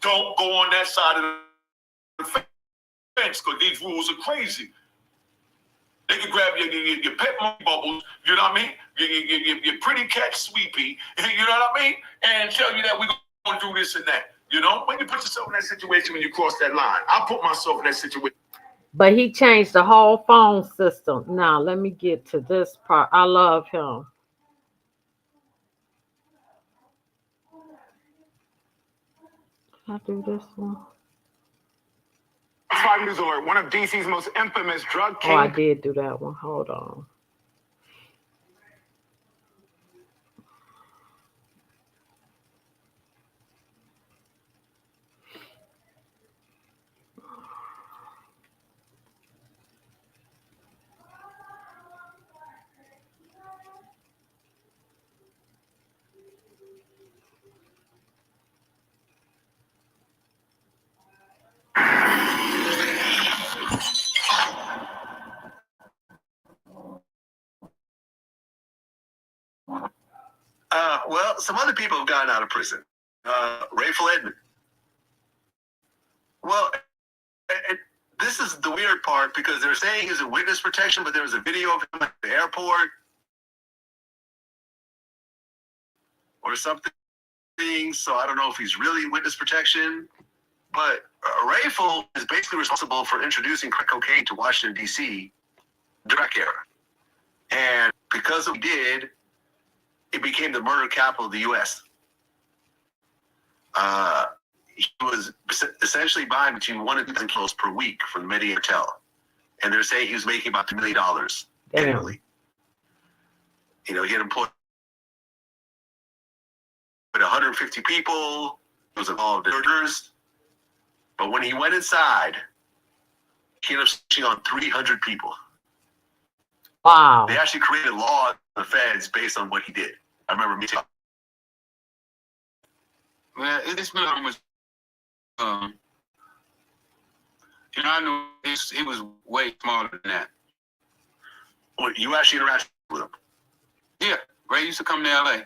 S11: Don't go on that side of the fence because these rules are crazy. They can grab your pet monkey bubbles, you know what I mean? Your pretty cat sweepy, you know what I mean? And tell you that we're going to do this and that. You know, when you put yourself in that situation, when you cross that line, I put myself in that situation.
S1: But he changed the whole phone system. Now, let me get to this part. I love him. Can I do this one?
S2: 5 News Alert, one of DC's most infamous drug kings.
S1: Oh, I did do that one. Hold on.
S2: Well, some other people have gotten out of prison. Rayful Edmond. Well, this is the weird part because they're saying he's in witness protection, but there was a video of him at the airport or something. So I don't know if he's really in witness protection. But Rayful is basically responsible for introducing crack cocaine to Washington, D.C. during the era. And because of what he did, it became the murder capital of the U.S. He was essentially buying between 1 and 2 kilos per week from the Medellin Hotel. And they're saying he was making about $2 million annually. You know, he had employed 150 people. He was involved in murders. But when he went inside, he ended up snitching on 300 people.
S1: Wow.
S2: They actually created a law in the feds based on what he did. I remember me talking.
S8: Well, it's been almost, you know, I know he was way smaller than that.
S2: Well, you actually interacted with him?
S8: Yeah, Ray used to come to LA.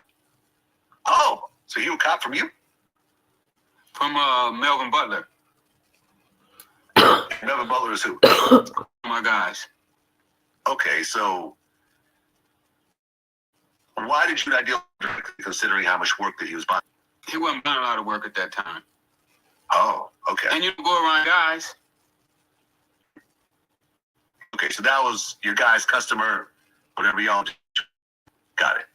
S2: Oh, so you a cop from you?
S8: From Melvin Butler.
S2: Melvin Butler is who?
S8: My guys.
S2: Okay, so why did you not deal directly, considering how much work that he was buying?
S8: He wasn't buying a lot of work at that time.
S2: Oh, okay.
S8: And you go around guys.
S2: Okay, so that was your guy's customer, whatever y'all did. Got it.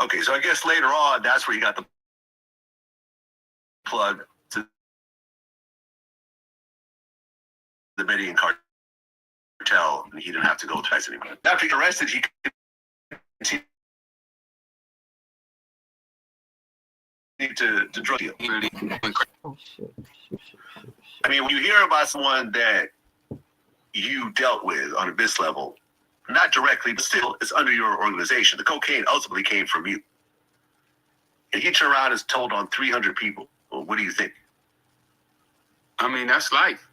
S2: Okay, so I guess later on, that's where you got the plug to the Medellin cartel, and he didn't have to go twice anymore. After he got arrested, he continued to drug deal.
S1: Oh, shit.
S2: I mean, when you hear about someone that you dealt with on a business level, not directly, but still, it's under your organization. The cocaine ultimately came from you. And he turned around and told on 300 people. Well, what do you think?
S8: I mean, that's life.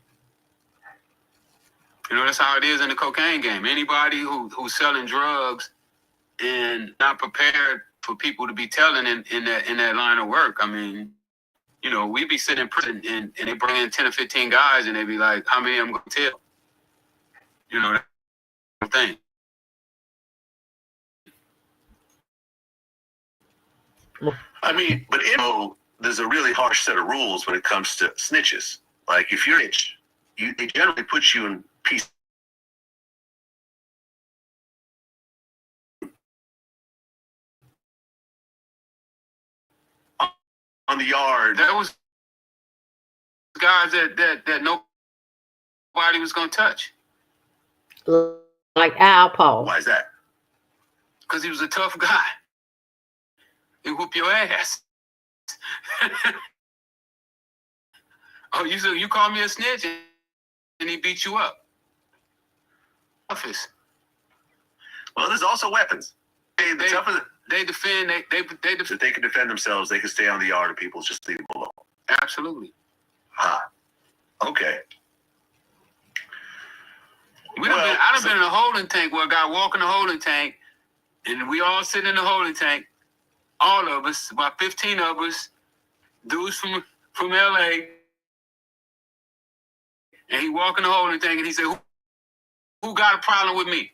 S8: You know, that's how it is in the cocaine game. Anybody who's selling drugs and not prepared for people to be telling in that line of work. I mean, you know, we be sitting in prison and they bring in 10 or 15 guys and they be like, how many I'm going to tell? You know, that thing.
S2: I mean, but there's a really harsh set of rules when it comes to snitches. Like if you're a snitch, they generally put you in peace. On the yard.
S8: There was guys that nobody was going to touch.
S1: Like Alpo.
S2: Why is that?
S8: Because he was a tough guy. He whoop your ass. Oh, you call me a snitch and he beat you up. Office.
S2: Well, there's also weapons.
S8: They defend.
S2: If they can defend themselves, they can stay on the yard and people just leave them alone.
S8: Absolutely.
S2: Okay.
S8: I done been in a holding tank where a guy walk in the holding tank and we all sit in the holding tank, all of us, about 15 of us, dudes from LA, and he walk in the holding tank and he said, who got a problem with me?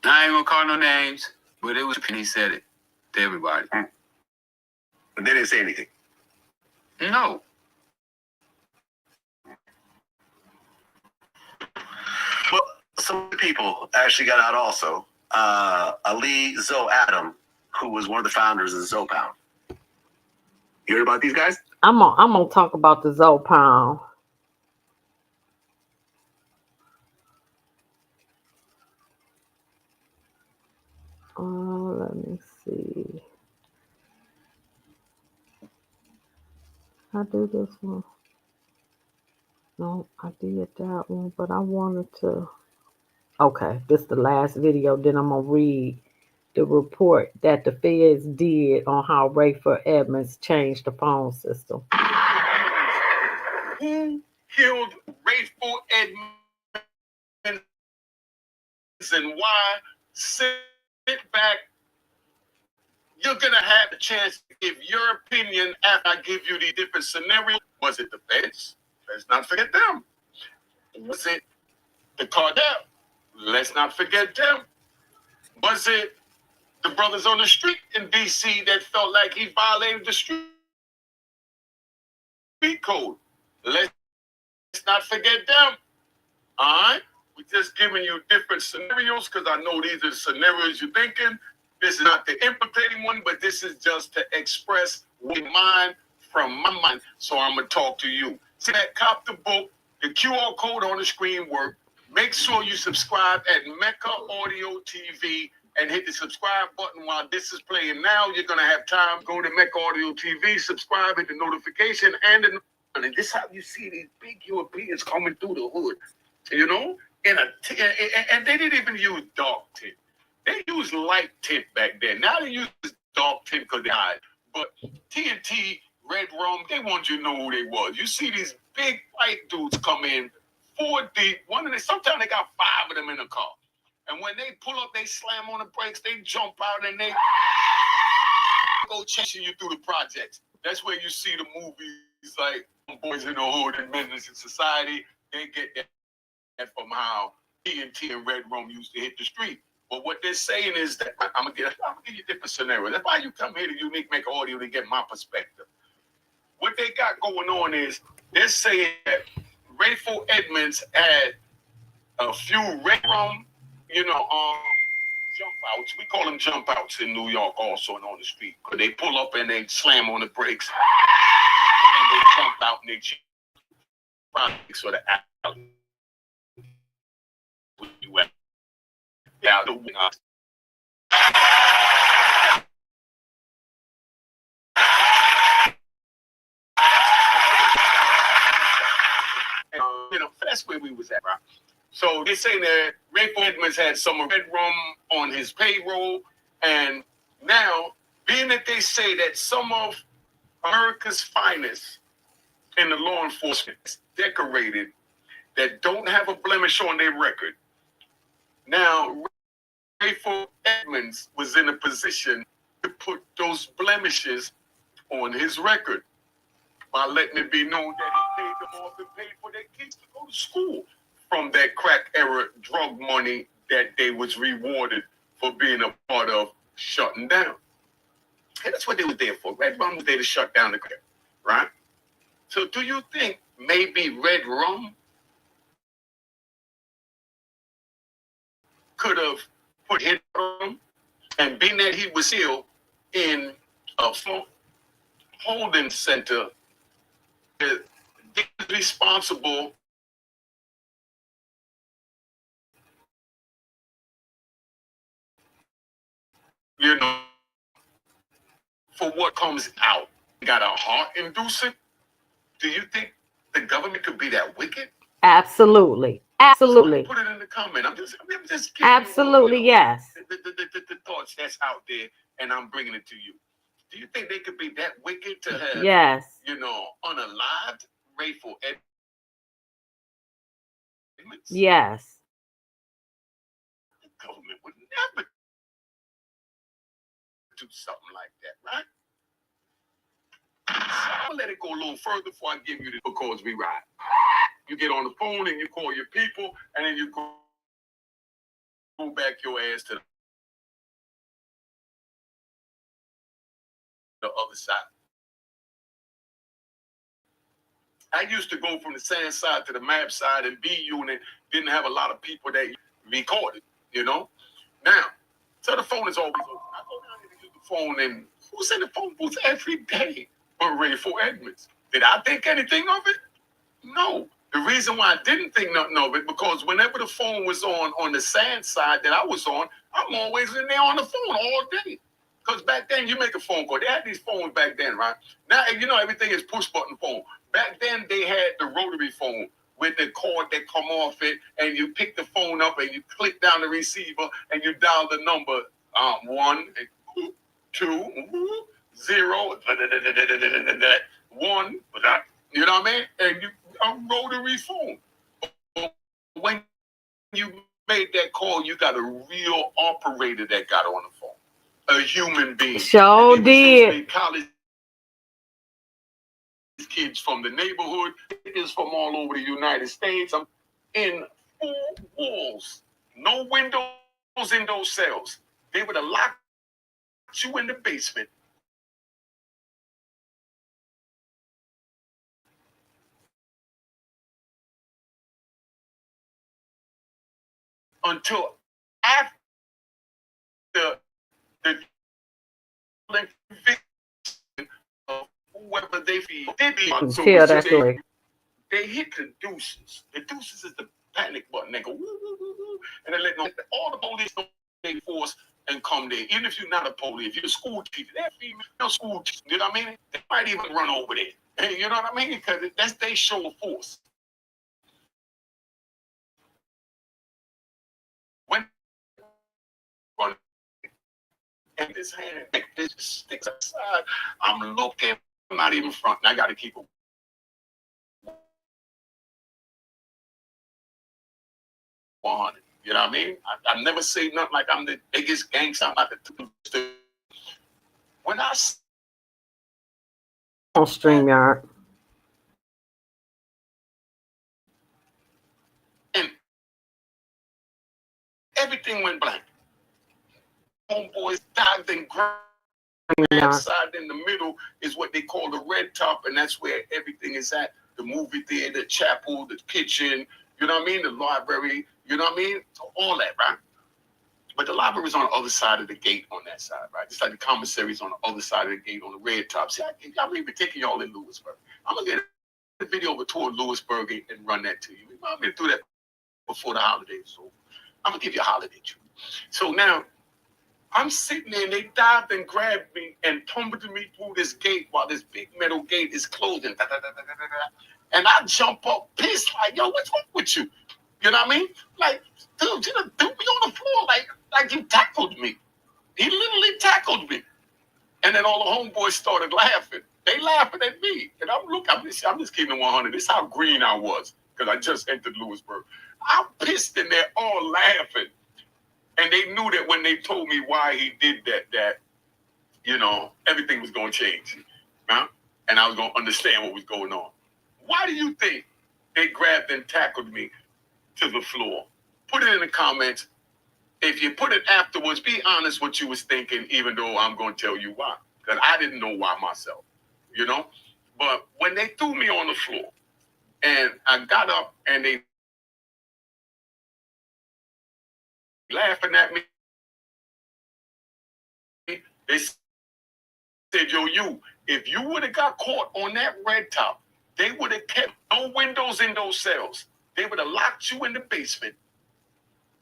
S8: I ain't gonna call no names, but it was, and he said it to everybody.
S2: And they didn't say anything?
S8: No.
S2: Well, some people actually got out also. Ali Zoe Adam, who was one of the founders of Zopound. You heard about these guys?
S1: I'm gonna talk about the Zopound. Let me see. I do this one. No, I did that one, but I wanted to. Okay, this is the last video. Then I'm gonna read the report that the feds did on how Rayful Edmonds changed the phone system.
S11: Who killed Rayful Edmonds and why? Sit back. You're going to have a chance to give your opinion after I give you the different scenarios. Was it the feds? Let's not forget them. Was it the cartel? Let's not forget them. Was it the brothers on the street in D.C. that felt like he violated the street code? Let's not forget them. All right? We're just giving you different scenarios because I know these are the scenarios you're thinking. This is not the implicating one, but this is just to express mine from my mind. So I'm going to talk to you. See that cop the book, the QR code on the screen work. Make sure you subscribe at Mecca Audio TV and hit the subscribe button while this is playing now. You're going to have time. Go to Mecca Audio TV, subscribe, hit the notification, and this is how you see these big Europeans coming through the hood, you know? And they didn't even use dark tint. They used light tint back then. Now they use dark tint because they died. But TNT, Red Rum, they want you to know who they was. You see these big white dudes come in, 4 deep. Sometimes they got 5 of them in the car. And when they pull up, they slam on the brakes, they jump out, and they go chasing you through the projects. That's where you see the movies like Boys in the Hood and Menace in Society. They get that from how TNT and Red Rum used to hit the street. But what they're saying is that I'm gonna give you a different scenario. That's why you come here to Unique Make Audio to get my perspective. What they got going on is they're saying that Rayful Edmonds had a few Red Rum, jump outs. We call them jump outs in New York also and on the street. Because they pull up and they slam on the brakes and they jump out and they cheat projects or the alley. Yeah, that's where we was at, right? So they're saying that Rayful Edmonds had some Red Rum on his payroll, and now, being that they say that some of America's finest in the law enforcement is decorated, that don't have a blemish on their record. Now, Rayful Edmonds was in a position to put those blemishes on his record by letting it be known that he paid them off and paid for their kids to go to school from that crack era drug money that they was rewarded for being a part of shutting down. And that's what they were there for. Red Rum was there to shut down the crack, right? So do you think maybe Red Rum could have put hit on him, and being that he was still in a holding center, they was responsible for what comes out. Got a heart inducing? Do you think the government could be that wicked?
S1: Absolutely. Absolutely.
S11: Put it in the comment. I'm just
S1: absolutely
S11: you,
S1: yes.
S11: The thoughts that's out there, and I'm bringing it to you. Do you think they could be that wicked to have,
S1: yes,
S11: unalived Rayful Edmonds?
S1: Yes.
S11: The government would never do something like that, right? I'm gonna let it go a little further before I give you the because we ride. You get on the phone and you call your people, and then you go back your ass to the other side. I used to go from the sand side to the map side, and B unit didn't have a lot of people that recorded, Now, so the phone is always open. I go down there to use the phone, and who's in the phone booth every day but Rayful Edmonds? Did I think anything of it? No. The reason why I didn't think nothing of it, because whenever the phone was on the sand side that I was on, I'm always in there on the phone all day. Because back then, you make a phone call. They had these phones back then, right? Now, everything is push-button phone. Back then, they had the rotary phone with the cord that come off it, and you pick the phone up, and you click down the receiver, and you dial the number 1, 2, 0, 1. You know what I mean? And you a rotary phone. When you made that call, you got a real operator that got on the phone, a human being.
S1: Sure did.
S11: College kids from the neighborhood, is from all over the United States. I'm in 4 walls, no windows in those cells. They would have locked you in the basement. Until after the conviction of whoever they feel did be. They hit the deuces. The deuces is the panic button. They go woo, woo, woo, woo, and they let all the police know they force and come there. Even if you're not a police, if you're a school teacher, they're female school teacher. You know what I mean? They might even run over there. You know what I mean? Because that's their show of force. When and this hand, this sticks outside. I'm looking, I'm not even fronting. I got to keep it 100. You know what I mean? I never say nothing like I'm the biggest gangster. I'm not the when I
S1: on StreamYard.
S11: And everything went blank. Homeboys dived and grabbed. Side in the middle is what they call the red top, and that's where everything is at. The movie theater, the chapel, the kitchen, you know what I mean? The library, you know what I mean? So all that, right? But the library is on the other side of the gate on that side, right? Just like the commissary is on the other side of the gate on the red top. See, I'm even taking y'all in Lewisburg. I'm going to get a video of a tour of Lewisburg and run that to you. I'm going to do that before the holidays. So I'm going to give you a holiday treat. So now, I'm sitting there and they dived and grabbed me and tumbled me through this gate while this big metal gate is closing. And I jump up pissed like, yo, what's wrong with you? You know what I mean? Like, dude, you done threw me on the floor like you tackled me. He literally tackled me. And then all the homeboys started laughing. They laughing at me. And I'm just keeping it 100. This is how green I was because I just entered Lewisburg. I'm pissed in there all laughing. And they knew that when they told me why he did that, you know, everything was going to change. Huh? And I was going to understand what was going on. Why do you think they grabbed and tackled me to the floor? Put it in the comments. If you put it afterwards, be honest what you was thinking, even though I'm going to tell you why. Because I didn't know why myself, you know. But when they threw me on the floor and I got up and they laughing at me, they said, yo, if you would have got caught on that red top, they would have kept no windows in those cells. They would have locked you in the basement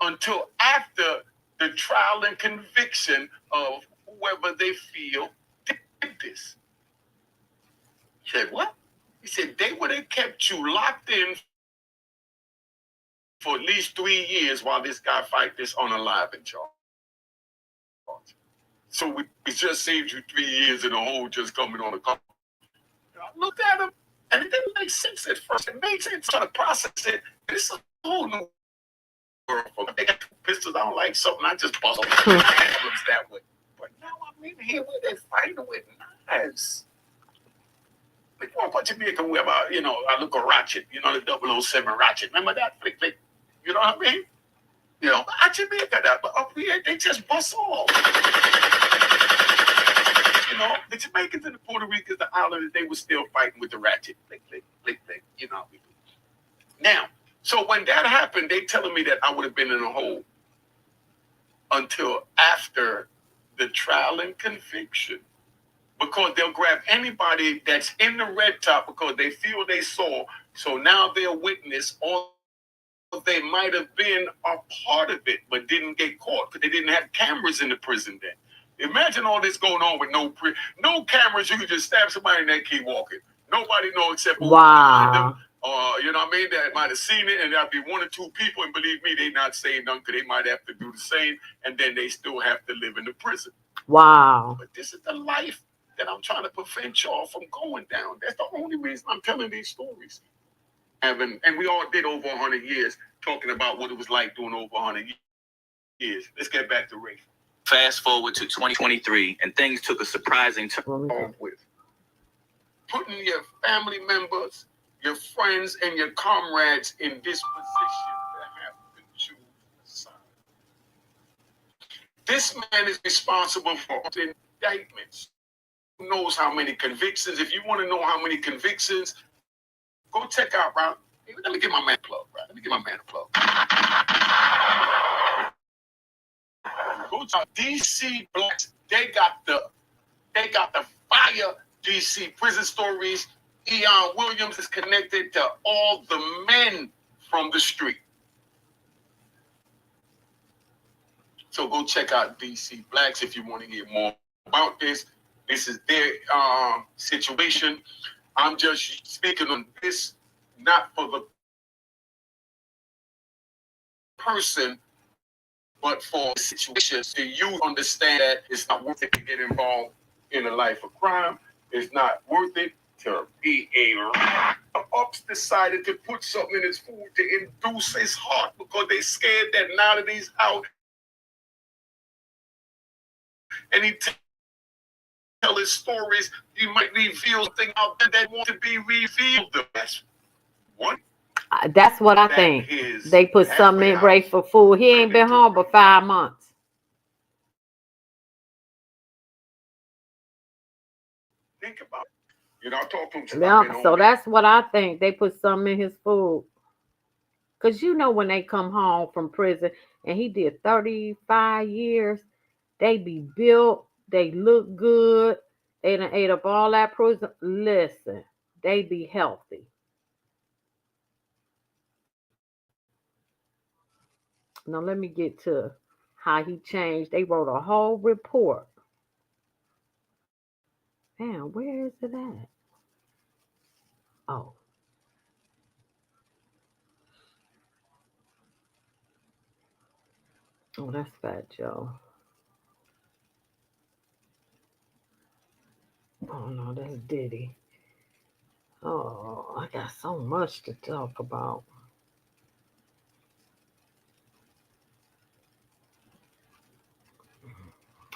S11: until after the trial and conviction of whoever they feel did this. He said, what? He said, they would have kept you locked in for at least 3 years while this guy fight this unaliving charge. So we just saved you 3 years in a hole just coming on a car. I looked at him, and it didn't make sense at first. It made sense trying to process it. This is a whole new world. They got 2 pistols. I don't like something. I just bust off my hand looks that way. But now I'm in here where they're fighting with knives. Like one punch me can wear about, you know, I look a ratchet, you know, the 007 ratchet. Remember that? Flick, flick. You know what I mean? You know, I Jamaica that, but up here they just bust off. You know, the Jamaicans and the Puerto Ricans, the islanders, they were still fighting with the ratchet. Flick, flick, flick, flick. You know. Now, so when that happened, they telling me that I would have been in a hole until after the trial and conviction. Because they'll grab anybody that's in the red top because they feel they saw. So now they're a witness, or they might have been a part of it, but didn't get caught because they didn't have cameras in the prison then. Imagine all this going on with no cameras. You can just stab somebody and they keep walking. Nobody knows except who's behind them. You know what I mean? That might have seen it, and there'll be 1 or 2 people, and believe me, they not saying nothing because they might have to do the same, and then they still have to live in the prison.
S1: Wow.
S11: But this is the life that I'm trying to prevent y'all from going down. That's the only reason I'm telling these stories. And we all did over 100 years talking about what it was like doing over 100 years. Let's get back to Rayful.
S3: Fast forward to 2023, and things took a surprising turn.
S11: With putting your family members, your friends, and your comrades in this position to have to choose a side. This man is responsible for indictments. Who knows how many convictions? If you want to know how many convictions, go check out, right? Let me get my man a plug, right? Let me get my man a plug. Go to DC Blacks. They got the fire DC prison stories. Eon Williams is connected to all the men from the street. So go check out DC Blacks if you want to hear more about this. This is their situation. I'm just speaking on this, not for the person, but for situations. So you understand that it's not worth it to get involved in a life of crime. It's not worth it to be a ups decided to put something in his food to induce his heart because they scared that now that he's out and he tell his stories, he might reveal something out there that want to be revealed. That's one.
S1: That's what I think. They put something in Rayful food. He ain't been home but 5 months.
S11: Think about it. I talk to him.
S1: Yeah, so that's what I think. They put something in his food. Because when they come home from prison, and he did 35 years, they be built, they look good, they done ate up all that prison. Listen, they be healthy. Now let me get to how he changed. They wrote a whole report. Damn, where is it at? Oh. Oh, that's Fat Joe. Oh no, that's Diddy. Oh, I got so much to talk about.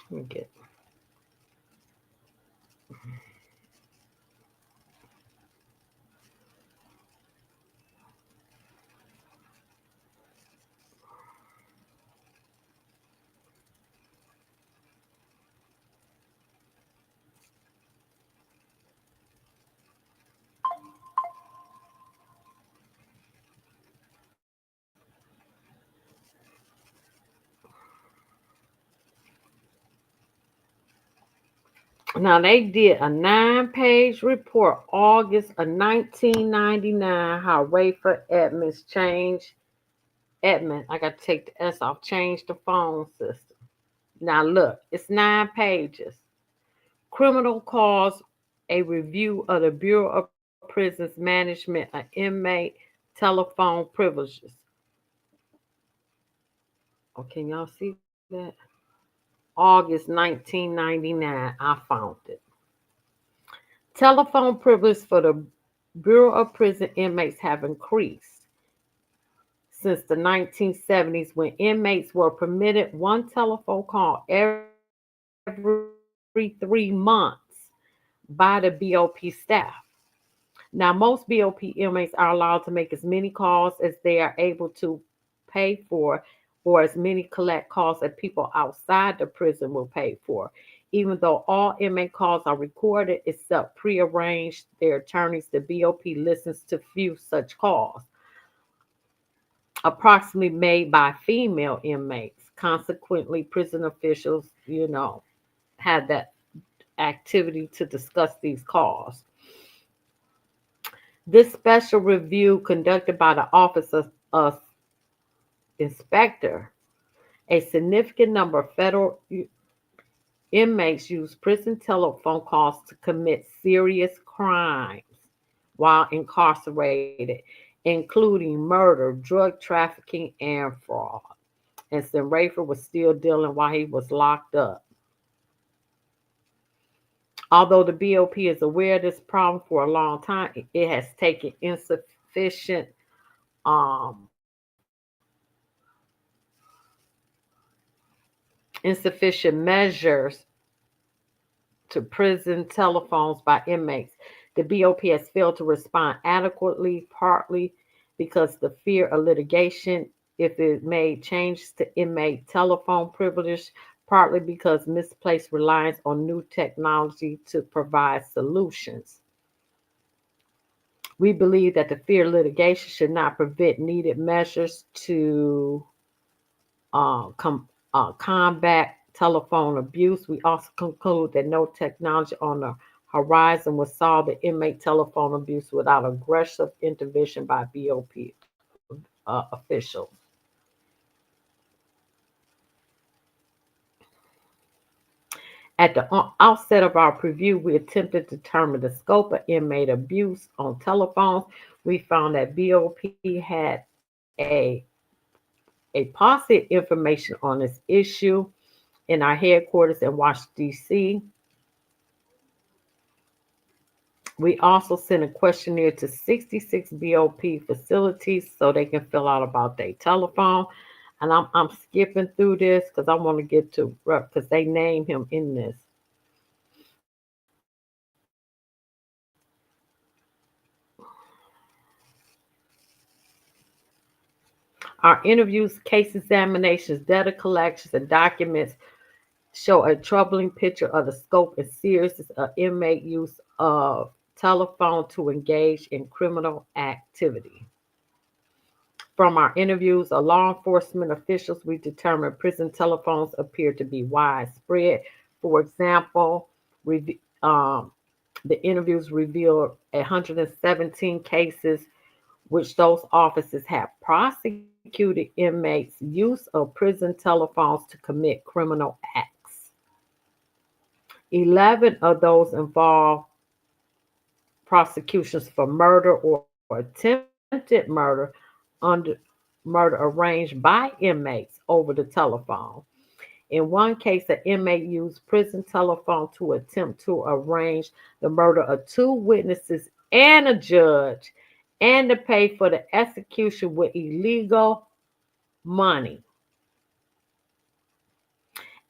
S1: Let me get. Now they did a 9-page report, August of 1999, how Rayful Edmonds changed Edmond. I got to take the S off. Changed the phone system. Now look, it's 9 pages. Criminal cause, a review of the Bureau of Prisons management of inmate telephone privileges. Oh, can y'all see that? August 1999, I found it. Telephone privileges for the Bureau of Prison inmates have increased since the 1970s when inmates were permitted one telephone call every 3 months by the BOP staff. Now, most BOP inmates are allowed to make as many calls as they are able to pay for, or as many collect calls as people outside the prison will pay for. Even though all inmate calls are recorded except prearranged, their attorneys, the BOP listens to few such calls, approximately made by female inmates. Consequently, prison officials, had that activity to discuss these calls. This special review conducted by the Office of Inspector, a significant number of federal inmates use prison telephone calls to commit serious crimes while incarcerated, including murder, drug trafficking, and fraud. And Sam Rayful was still dealing while he was locked up. Although the BOP is aware of this problem for a long time, it has taken um, insufficient measures to prison telephones by inmates. The BOP has failed to respond adequately, partly because the fear of litigation if it made changes to inmate telephone privilege, partly because misplaced reliance on new technology to provide solutions. We believe that the fear of litigation should not prevent needed measures to combat telephone abuse. We also conclude that no technology on the horizon will solve the inmate telephone abuse without aggressive intervention by BOP officials. At the outset of our review, we attempted to determine the scope of inmate abuse on telephones. We found that BOP had a positive information on this issue in our headquarters in Washington, D.C. We also sent a questionnaire to 66 BOP facilities so they can fill out about their telephone. And I'm skipping through this because I want to get to because they name him in this. Our interviews, case examinations, data collections, and documents show a troubling picture of the scope and seriousness of inmate use of telephone to engage in criminal activity. From our interviews of law enforcement officials, we determined prison telephones appear to be widespread. For example, the interviews revealed 117 cases which those officers have prosecuted inmates' use of prison telephones to commit criminal acts. 11 of those involved prosecutions for murder or attempted murder under murder arranged by inmates over the telephone. In one case, an inmate used prison telephone to attempt to arrange the murder of two witnesses and a judge and to pay for the execution with illegal money.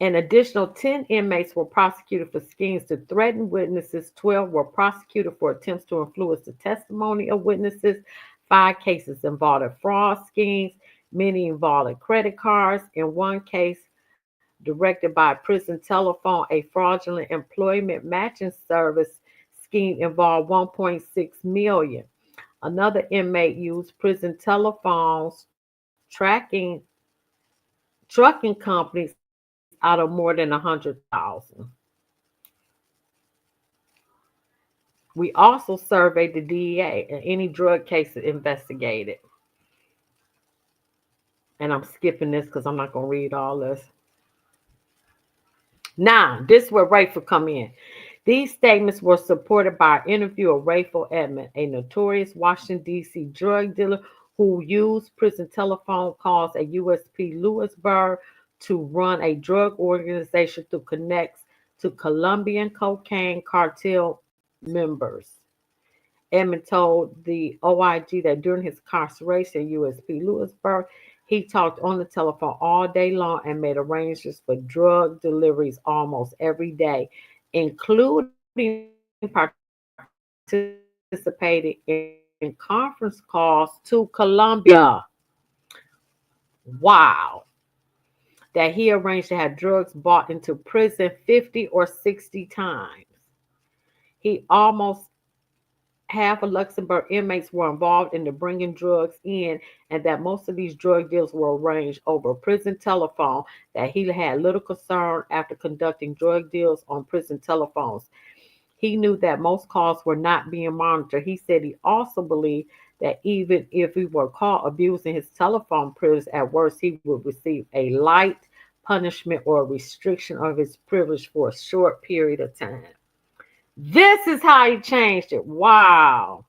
S1: An additional 10 inmates were prosecuted for schemes to threaten witnesses. 12 were prosecuted for attempts to influence the testimony of witnesses. 5 cases involved fraud schemes. Many involved credit cards. In one case, directed by Prison Telephone, a fraudulent employment matching service scheme involved 1.6 million. Another inmate used prison telephones trucking companies out of more than 100,000. We also surveyed the DEA and any drug cases investigated. And I'm skipping this because I'm not going to read all this. Now, this is where Rayful come in. These statements were supported by an interview of Rayful Edmond, a notorious Washington, D.C. drug dealer who used prison telephone calls at USP Lewisburg to run a drug organization through connects to Colombian cocaine cartel members. Edmond told the OIG that during his incarceration at USP Lewisburg, he talked on the telephone all day long and made arrangements for drug deliveries almost every day, including participating in conference calls to Colombia. Wow. That he arranged to have drugs brought into prison 50 or 60 times. He almost half of Luxembourg inmates were involved in the bringing drugs in, and that most of these drug deals were arranged over a prison telephone, that he had little concern after conducting drug deals on prison telephones. He knew that most calls were not being monitored. He said he also believed that even if he were caught abusing his telephone privilege, at worst he would receive a light punishment or a restriction of his privilege for a short period of time. This is how he changed it. Wow.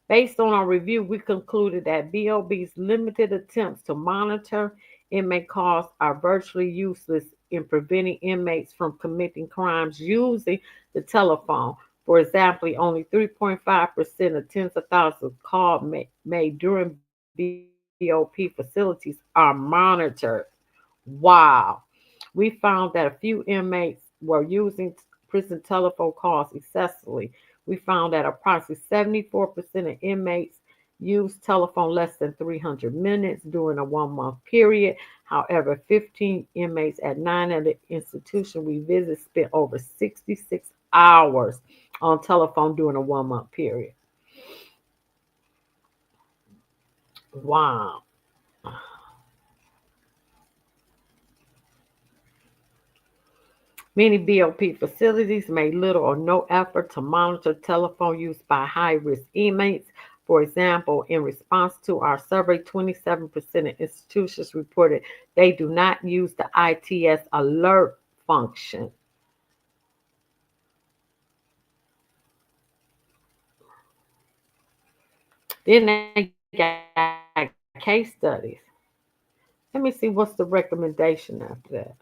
S1: Based on our review, we concluded that BOB's limited attempts to monitor inmate calls are virtually useless in preventing inmates from committing crimes using the telephone. For example, only 3.5% of tens of thousands of calls made during BOP facilities are monitored. Wow. We found that a few inmates were using prison telephone calls excessively. We found that approximately 74% of inmates used telephone less than 300 minutes during a 1 month period. However, 15 inmates at 9 of the institution we visited spent over 66 hours on telephone during a 1 month period. Wow. Many BOP facilities made little or no effort to monitor telephone use by high-risk inmates. For example, in response to our survey, 27% of institutions reported they do not use the ITS alert function. Then they got case studies. Let me see what's the recommendation after that.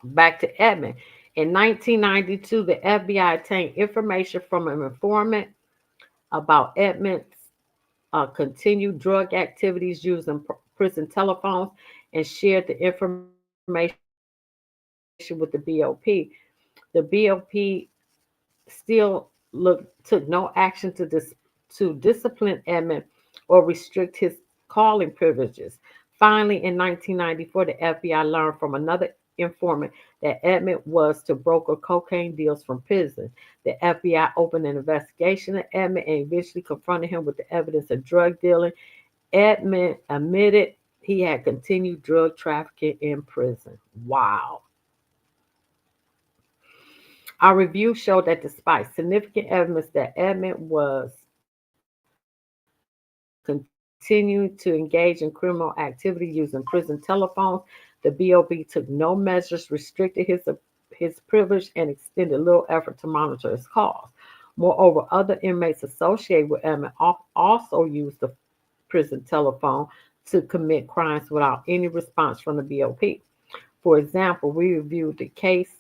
S1: Back to Edmond. In 1992, the FBI obtained information from an informant about Edmond's continued drug activities using prison telephones and shared the information with the BOP. The BOP still took no action to discipline Edmond or restrict his calling privileges. Finally, in 1994, the FBI learned from another informant that Edmond was to broker cocaine deals from prison. The FBI opened an investigation of Edmond and eventually confronted him with the evidence of drug dealing. Edmond admitted he had continued drug trafficking in prison. Wow. Our review showed that despite significant evidence that Edmond was continuing to engage in criminal activity using prison telephones, the BOP took no measures, restricted his privilege, and extended little effort to monitor his calls. Moreover, other inmates associated with Edmond also used the prison telephone to commit crimes without any response from the BOP. For example, we reviewed the case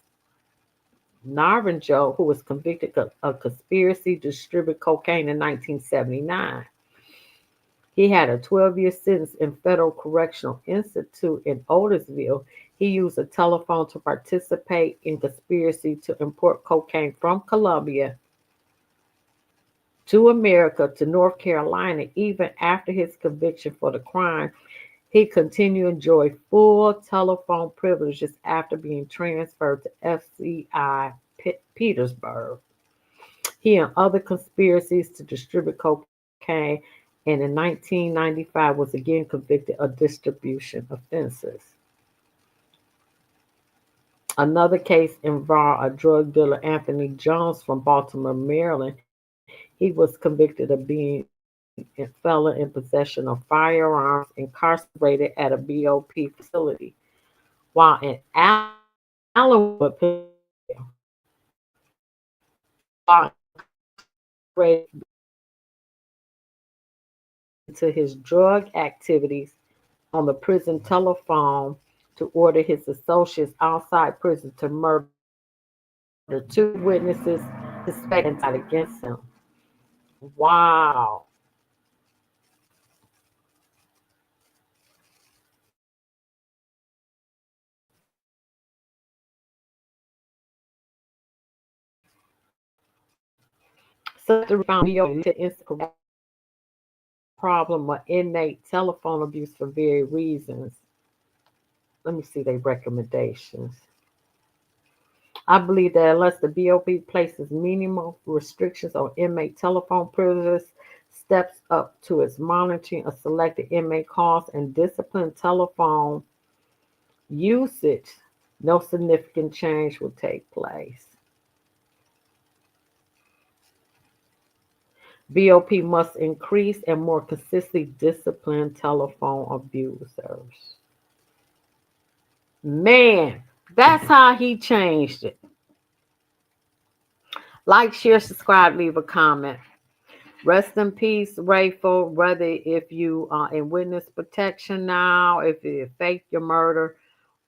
S1: Naranjo, who was convicted of conspiracy to distribute cocaine in 1979. He had a 12-year sentence in Federal Correctional Institute in Otisville. He used a telephone to participate in conspiracy to import cocaine from Colombia to America to North Carolina. Even after his conviction for the crime, he continued to enjoy full telephone privileges after being transferred to FCI Petersburg. He and other conspiracies to distribute cocaine, and in 1995 was again convicted of distribution offenses. Another case involved a drug dealer, Anthony Jones from Baltimore, Maryland. He was convicted of being a felon in possession of firearms, incarcerated at a BOP facility. While in Allenwood, while incarcerated to his drug activities on the prison telephone to order his associates outside prison to murder two witnesses suspected and indicted against him. Wow. Such a found BOP to problem of inmate telephone abuse for various reasons. Let me see their recommendations. I believe that unless the BOP places minimal restrictions on inmate telephone privileges, steps up to its monitoring of selected inmate calls, and disciplined telephone usage, no significant change will take place. BOP must increase and more consistently discipline telephone abusers. Man, that's how he changed it. Like, share, subscribe, leave a comment. Rest in peace, Rayful. Whether if you are in witness protection now, if you faked your murder,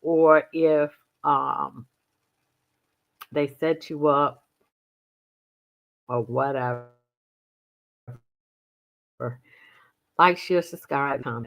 S1: or if they set you up or whatever. Like, share, subscribe, comment.